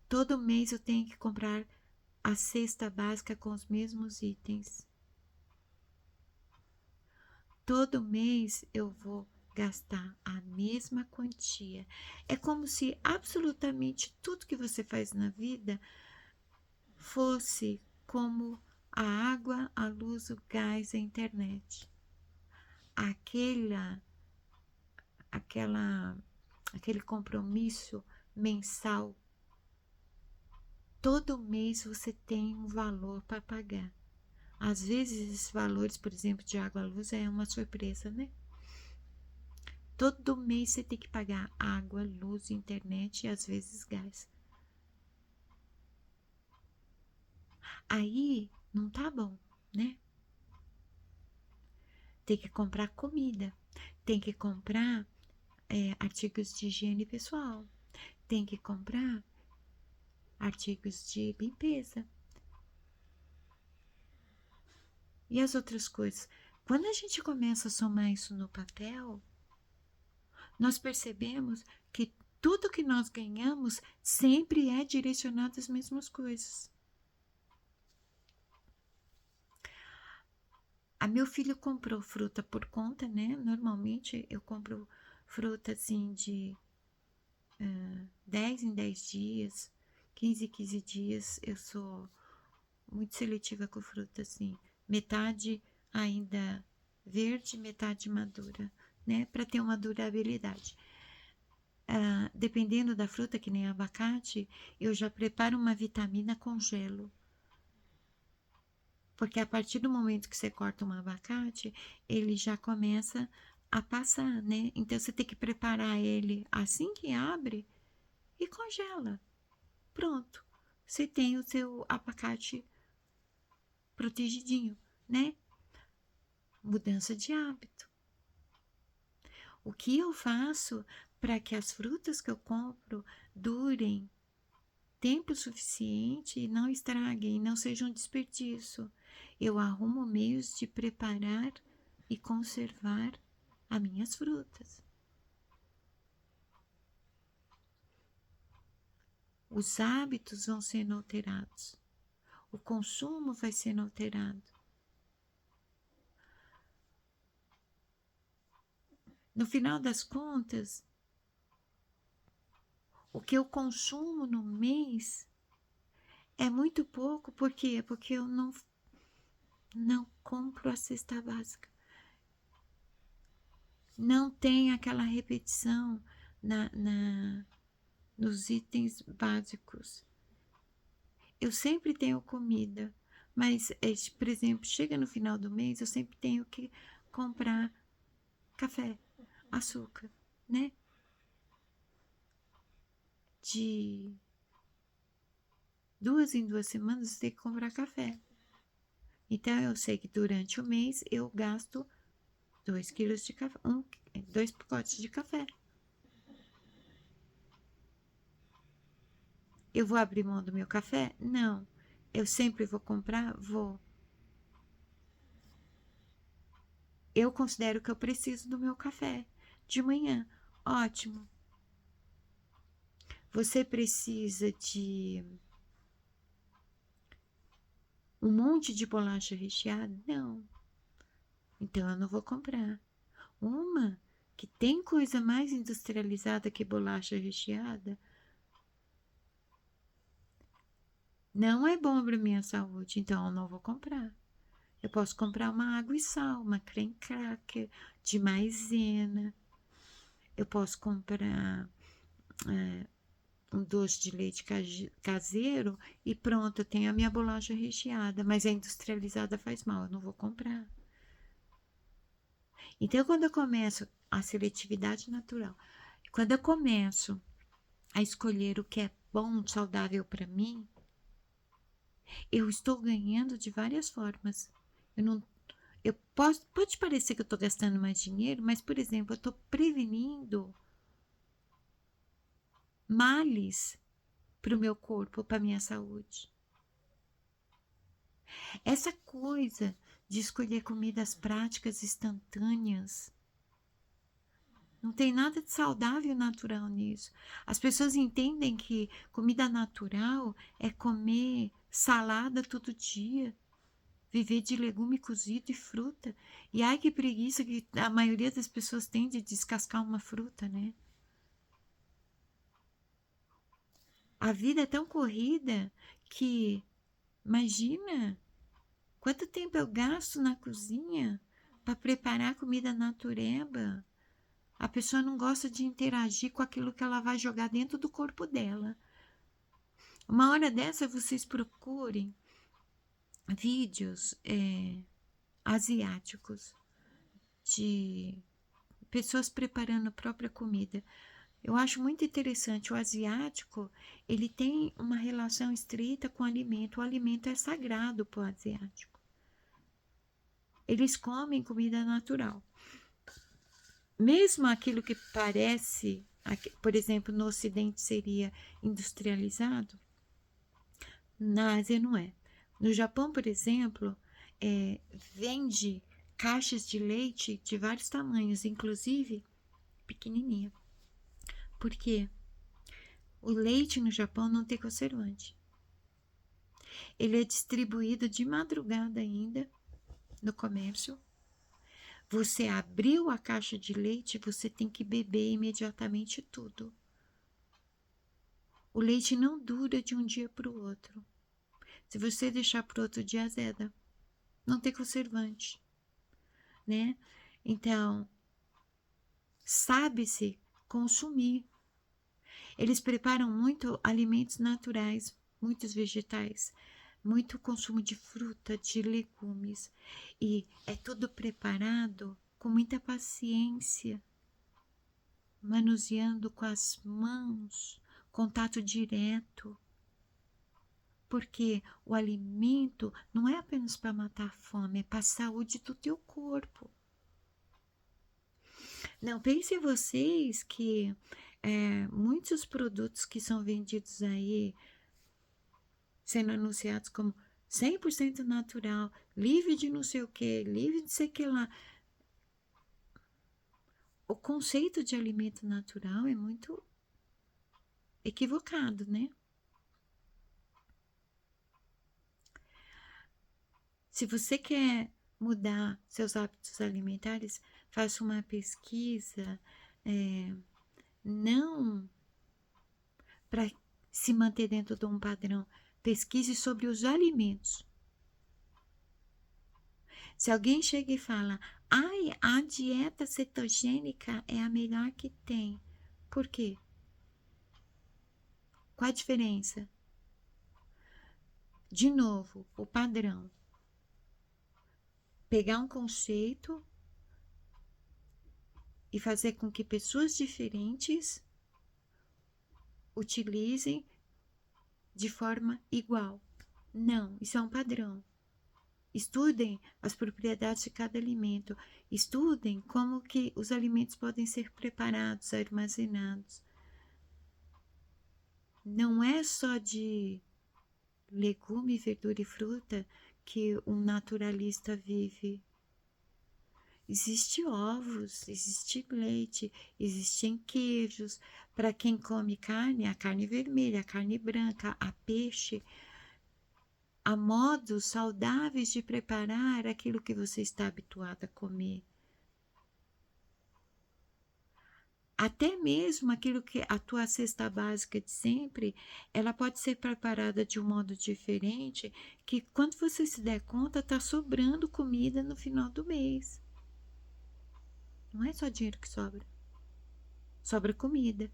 Todo mês eu tenho que comprar a cesta básica com os mesmos itens. Todo mês eu vou gastar a mesma quantia. É como se absolutamente tudo que você faz na vida fosse como a água, a luz, o gás, a internet. Aquele compromisso mensal. Todo mês você tem um valor para pagar. Às vezes esses valores, por exemplo, de água à luz é uma surpresa, né? Todo mês você tem que pagar água, luz, internet e às vezes gás. Aí não tá bom, né? Tem que comprar comida, tem que comprar artigos de higiene pessoal, tem que comprar artigos de limpeza. E as outras coisas. Quando a gente começa a somar isso no papel, nós percebemos que tudo que nós ganhamos sempre é direcionado às mesmas coisas. Meu filho comprou fruta por conta, né? Normalmente eu compro fruta assim de 10 em 10 dias, 15 em 15 dias. Eu sou muito seletiva com fruta, assim. Metade ainda verde, metade madura, né? Para ter uma durabilidade. dependendo da fruta, que nem abacate, eu já preparo uma vitamina, congelo. Porque a partir do momento que você corta um abacate, ele já começa a passar, né? Então você tem que preparar ele assim que abre e congela. Pronto. Você tem o seu abacate protegidinho, né? Mudança de hábito. O que eu faço para que as frutas que eu compro durem tempo suficiente e não estraguem, não sejam um desperdício? Eu arrumo meios de preparar e conservar as minhas frutas. Os hábitos vão sendo alterados. O consumo vai sendo alterado. No final das contas, o que eu consumo no mês é muito pouco. Por quê? Porque eu não compro a cesta básica. Não tem aquela repetição nos itens básicos. Eu sempre tenho comida, mas, por exemplo, chega no final do mês, eu sempre tenho que comprar café, açúcar, né? De 2 em 2 semanas eu tenho que comprar café. Então eu sei que durante o mês eu gasto 2 quilos de café, 2 pacotes de café. Eu vou abrir mão do meu café? Não. Eu sempre vou comprar? Vou. Eu considero que eu preciso do meu café de manhã. Ótimo. Você precisa de um monte de bolacha recheada? Não. Então eu não vou comprar. Uma que tem coisa mais industrializada que bolacha recheada não é bom para minha saúde, então eu não vou comprar. Eu posso comprar uma água e sal, uma creme cracker de maisena. Eu posso comprar um doce de leite caseiro e pronto, eu tenho a minha bolacha recheada, mas a industrializada faz mal, eu não vou comprar. Então, quando eu começo a seletividade natural, quando eu começo a escolher o que é bom, saudável para mim, eu estou ganhando de várias formas. Eu não, pode parecer que eu estou gastando mais dinheiro, mas, por exemplo, eu estou prevenindo males para o meu corpo, para a minha saúde. Essa coisa de escolher comidas práticas, instantâneas, não tem nada de saudável e natural nisso. As pessoas entendem que comida natural é comer salada todo dia, viver de legume cozido e fruta. E ai que preguiça que a maioria das pessoas tem de descascar uma fruta, né? A vida é tão corrida que, imagina, quanto tempo eu gasto na cozinha para preparar comida natureba? A pessoa não gosta de interagir com aquilo que ela vai jogar dentro do corpo dela. Uma hora dessa, vocês procurem vídeos asiáticos de pessoas preparando a própria comida. Eu acho muito interessante. O asiático, ele tem uma relação estreita com o alimento. O alimento é sagrado para o asiático. Eles comem comida natural. Mesmo aquilo que parece, por exemplo, no Ocidente seria industrializado, na Ásia não é. No Japão, por exemplo, vende caixas de leite de vários tamanhos, inclusive pequenininha. Por quê? O leite no Japão não tem conservante. Ele é distribuído de madrugada ainda no comércio. Você abriu a caixa de leite, você tem que beber imediatamente tudo. O leite não dura de um dia para o outro. Se você deixar para o outro dia, azeda. Não tem conservante, né? Então, sabe-se consumir Eles preparam muito alimentos naturais, muitos vegetais, muito consumo de fruta, de legumes. E é tudo preparado com muita paciência, manuseando com as mãos, contato direto. Porque o alimento não é apenas para matar a fome, é para a saúde do teu corpo. Não pensem vocês que muitos produtos que são vendidos aí, sendo anunciados como 100% natural, livre de não sei o que, livre de sei que lá. O conceito de alimento natural é muito equivocado, né? Se você quer mudar seus hábitos alimentares, faça uma pesquisa, não para se manter dentro de um padrão. Pesquise sobre os alimentos. Se alguém chega e fala, ai, a dieta cetogênica é a melhor que tem. Por quê? Qual a diferença? De novo, o padrão. Pegar um conceito e fazer com que pessoas diferentes utilizem de forma igual. Não, isso é um padrão. Estudem as propriedades de cada alimento. Estudem como que os alimentos podem ser preparados, armazenados. Não é só de legume, verdura e fruta que um naturalista vive. Existem ovos, existe leite, existem queijos. Para quem come carne, a carne vermelha, a carne branca, a peixe. Há modos saudáveis de preparar aquilo que você está habituado a comer. Até mesmo aquilo que a tua cesta básica de sempre, ela pode ser preparada de um modo diferente, que quando você se der conta, está sobrando comida no final do mês. Não é só dinheiro que sobra. Sobra comida.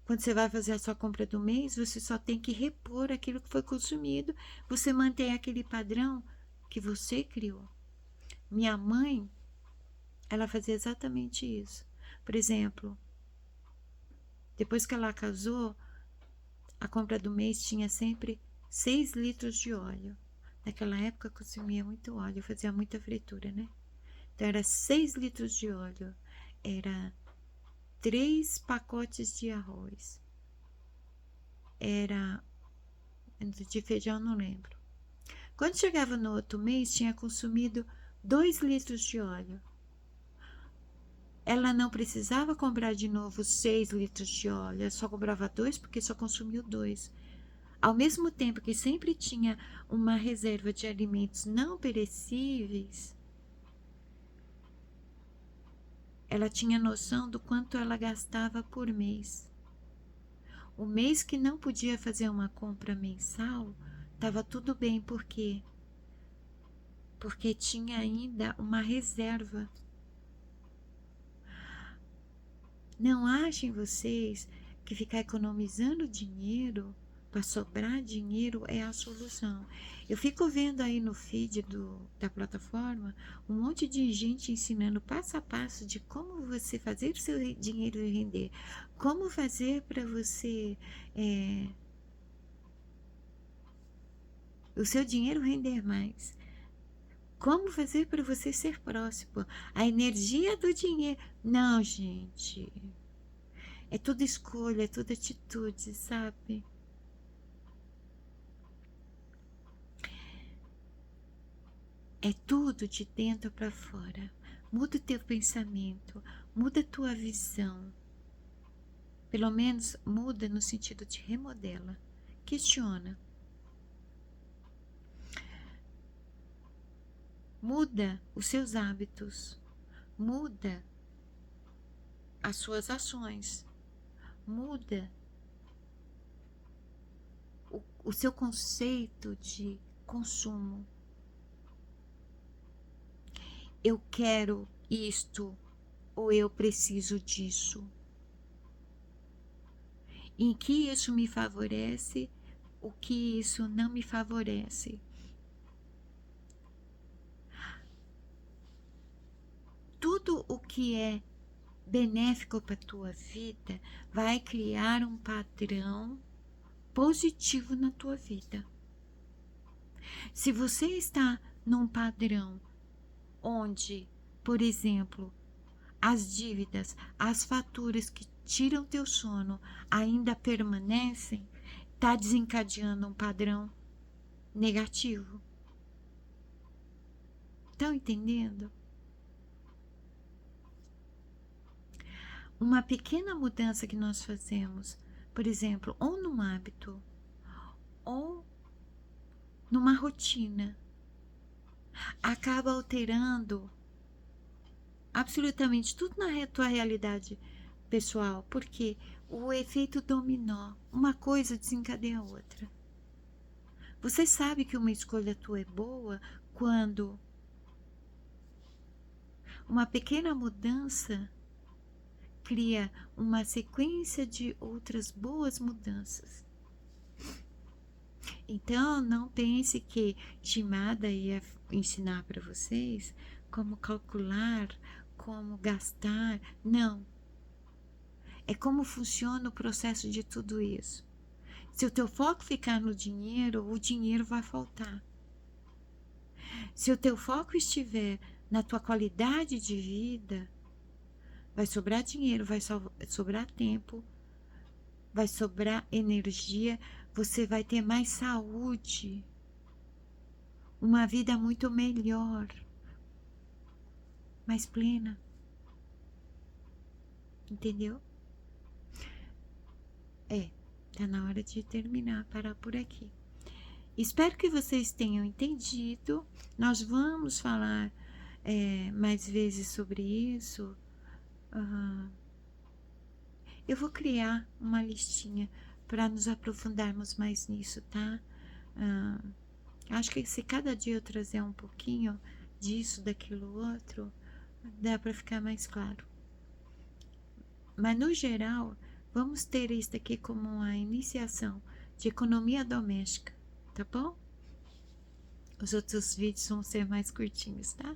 Quando você vai fazer a sua compra do mês, você só tem que repor aquilo que foi consumido. Você mantém aquele padrão que você criou. Minha mãe, ela fazia exatamente isso. Por exemplo, depois que ela casou, a compra do mês tinha sempre 6 litros de óleo. Naquela época eu consumia muito óleo, eu fazia muita fritura, né? Então era 6 litros de óleo, era 3 pacotes de arroz, era de feijão, não lembro. Quando chegava no outro mês, tinha consumido 2 litros de óleo. Ela não precisava comprar de novo 6 litros de óleo, ela só comprava 2 porque só consumiu 2. Ao mesmo tempo que sempre tinha uma reserva de alimentos não perecíveis, ela tinha noção do quanto ela gastava por mês. O mês que não podia fazer uma compra mensal, estava tudo bem, por quê? Porque tinha ainda uma reserva. Não achem vocês que ficar economizando dinheiro para sobrar dinheiro é a solução. Eu fico vendo aí no feed da plataforma um monte de gente ensinando passo a passo de como você fazer o seu dinheiro render, como fazer para você o seu dinheiro render mais. Como fazer para você ser próximo? A energia do dinheiro. Não, gente. É tudo escolha, é tudo atitude, sabe? É tudo de dentro para fora. Muda o teu pensamento, muda a tua visão. Pelo menos muda no sentido de remodela. Questiona. Muda os seus hábitos. Muda as suas ações. Muda o seu conceito de consumo. Eu quero isto ou eu preciso disso. em que isso me favorece, o que isso não me favorece. Tudo o que é benéfico para a tua vida vai criar um padrão positivo na tua vida. Se você está num padrão onde, por exemplo, as dívidas, as faturas que tiram teu sono ainda permanecem, está desencadeando um padrão negativo. Estão entendendo? Uma pequena mudança que nós fazemos, por exemplo, ou num hábito, ou numa rotina, acaba alterando absolutamente tudo na tua realidade pessoal, porque o efeito dominó, uma coisa desencadeia a outra. Você sabe que uma escolha tua é boa quando uma pequena mudança cria uma sequência de outras boas mudanças. Então, não pense que Shimada ia ensinar para vocês como calcular, como gastar. Não. É como funciona o processo de tudo isso. Se o teu foco ficar no dinheiro, o dinheiro vai faltar. Se o teu foco estiver na tua qualidade de vida, vai sobrar dinheiro, vai sobrar tempo, vai sobrar energia, você vai ter mais saúde, uma vida muito melhor, mais plena. Entendeu? Tá na hora de terminar, parar por aqui. Espero que vocês tenham entendido. Nós vamos falar mais vezes sobre isso. Eu vou criar uma listinha para nos aprofundarmos mais nisso, tá? Acho que se cada dia eu trazer um pouquinho disso, daquilo outro, dá para ficar mais claro. Mas no geral, vamos ter isso aqui como uma iniciação de economia doméstica, tá bom? Os outros vídeos vão ser mais curtinhos, tá?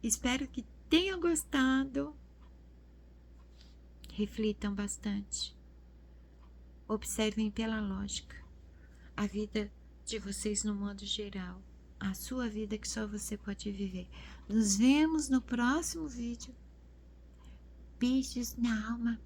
Espero que tenham gostado. Reflitam bastante. Observem pela lógica a vida de vocês no modo geral, a sua vida que só você pode viver. Nos vemos no próximo vídeo. Beijos na alma.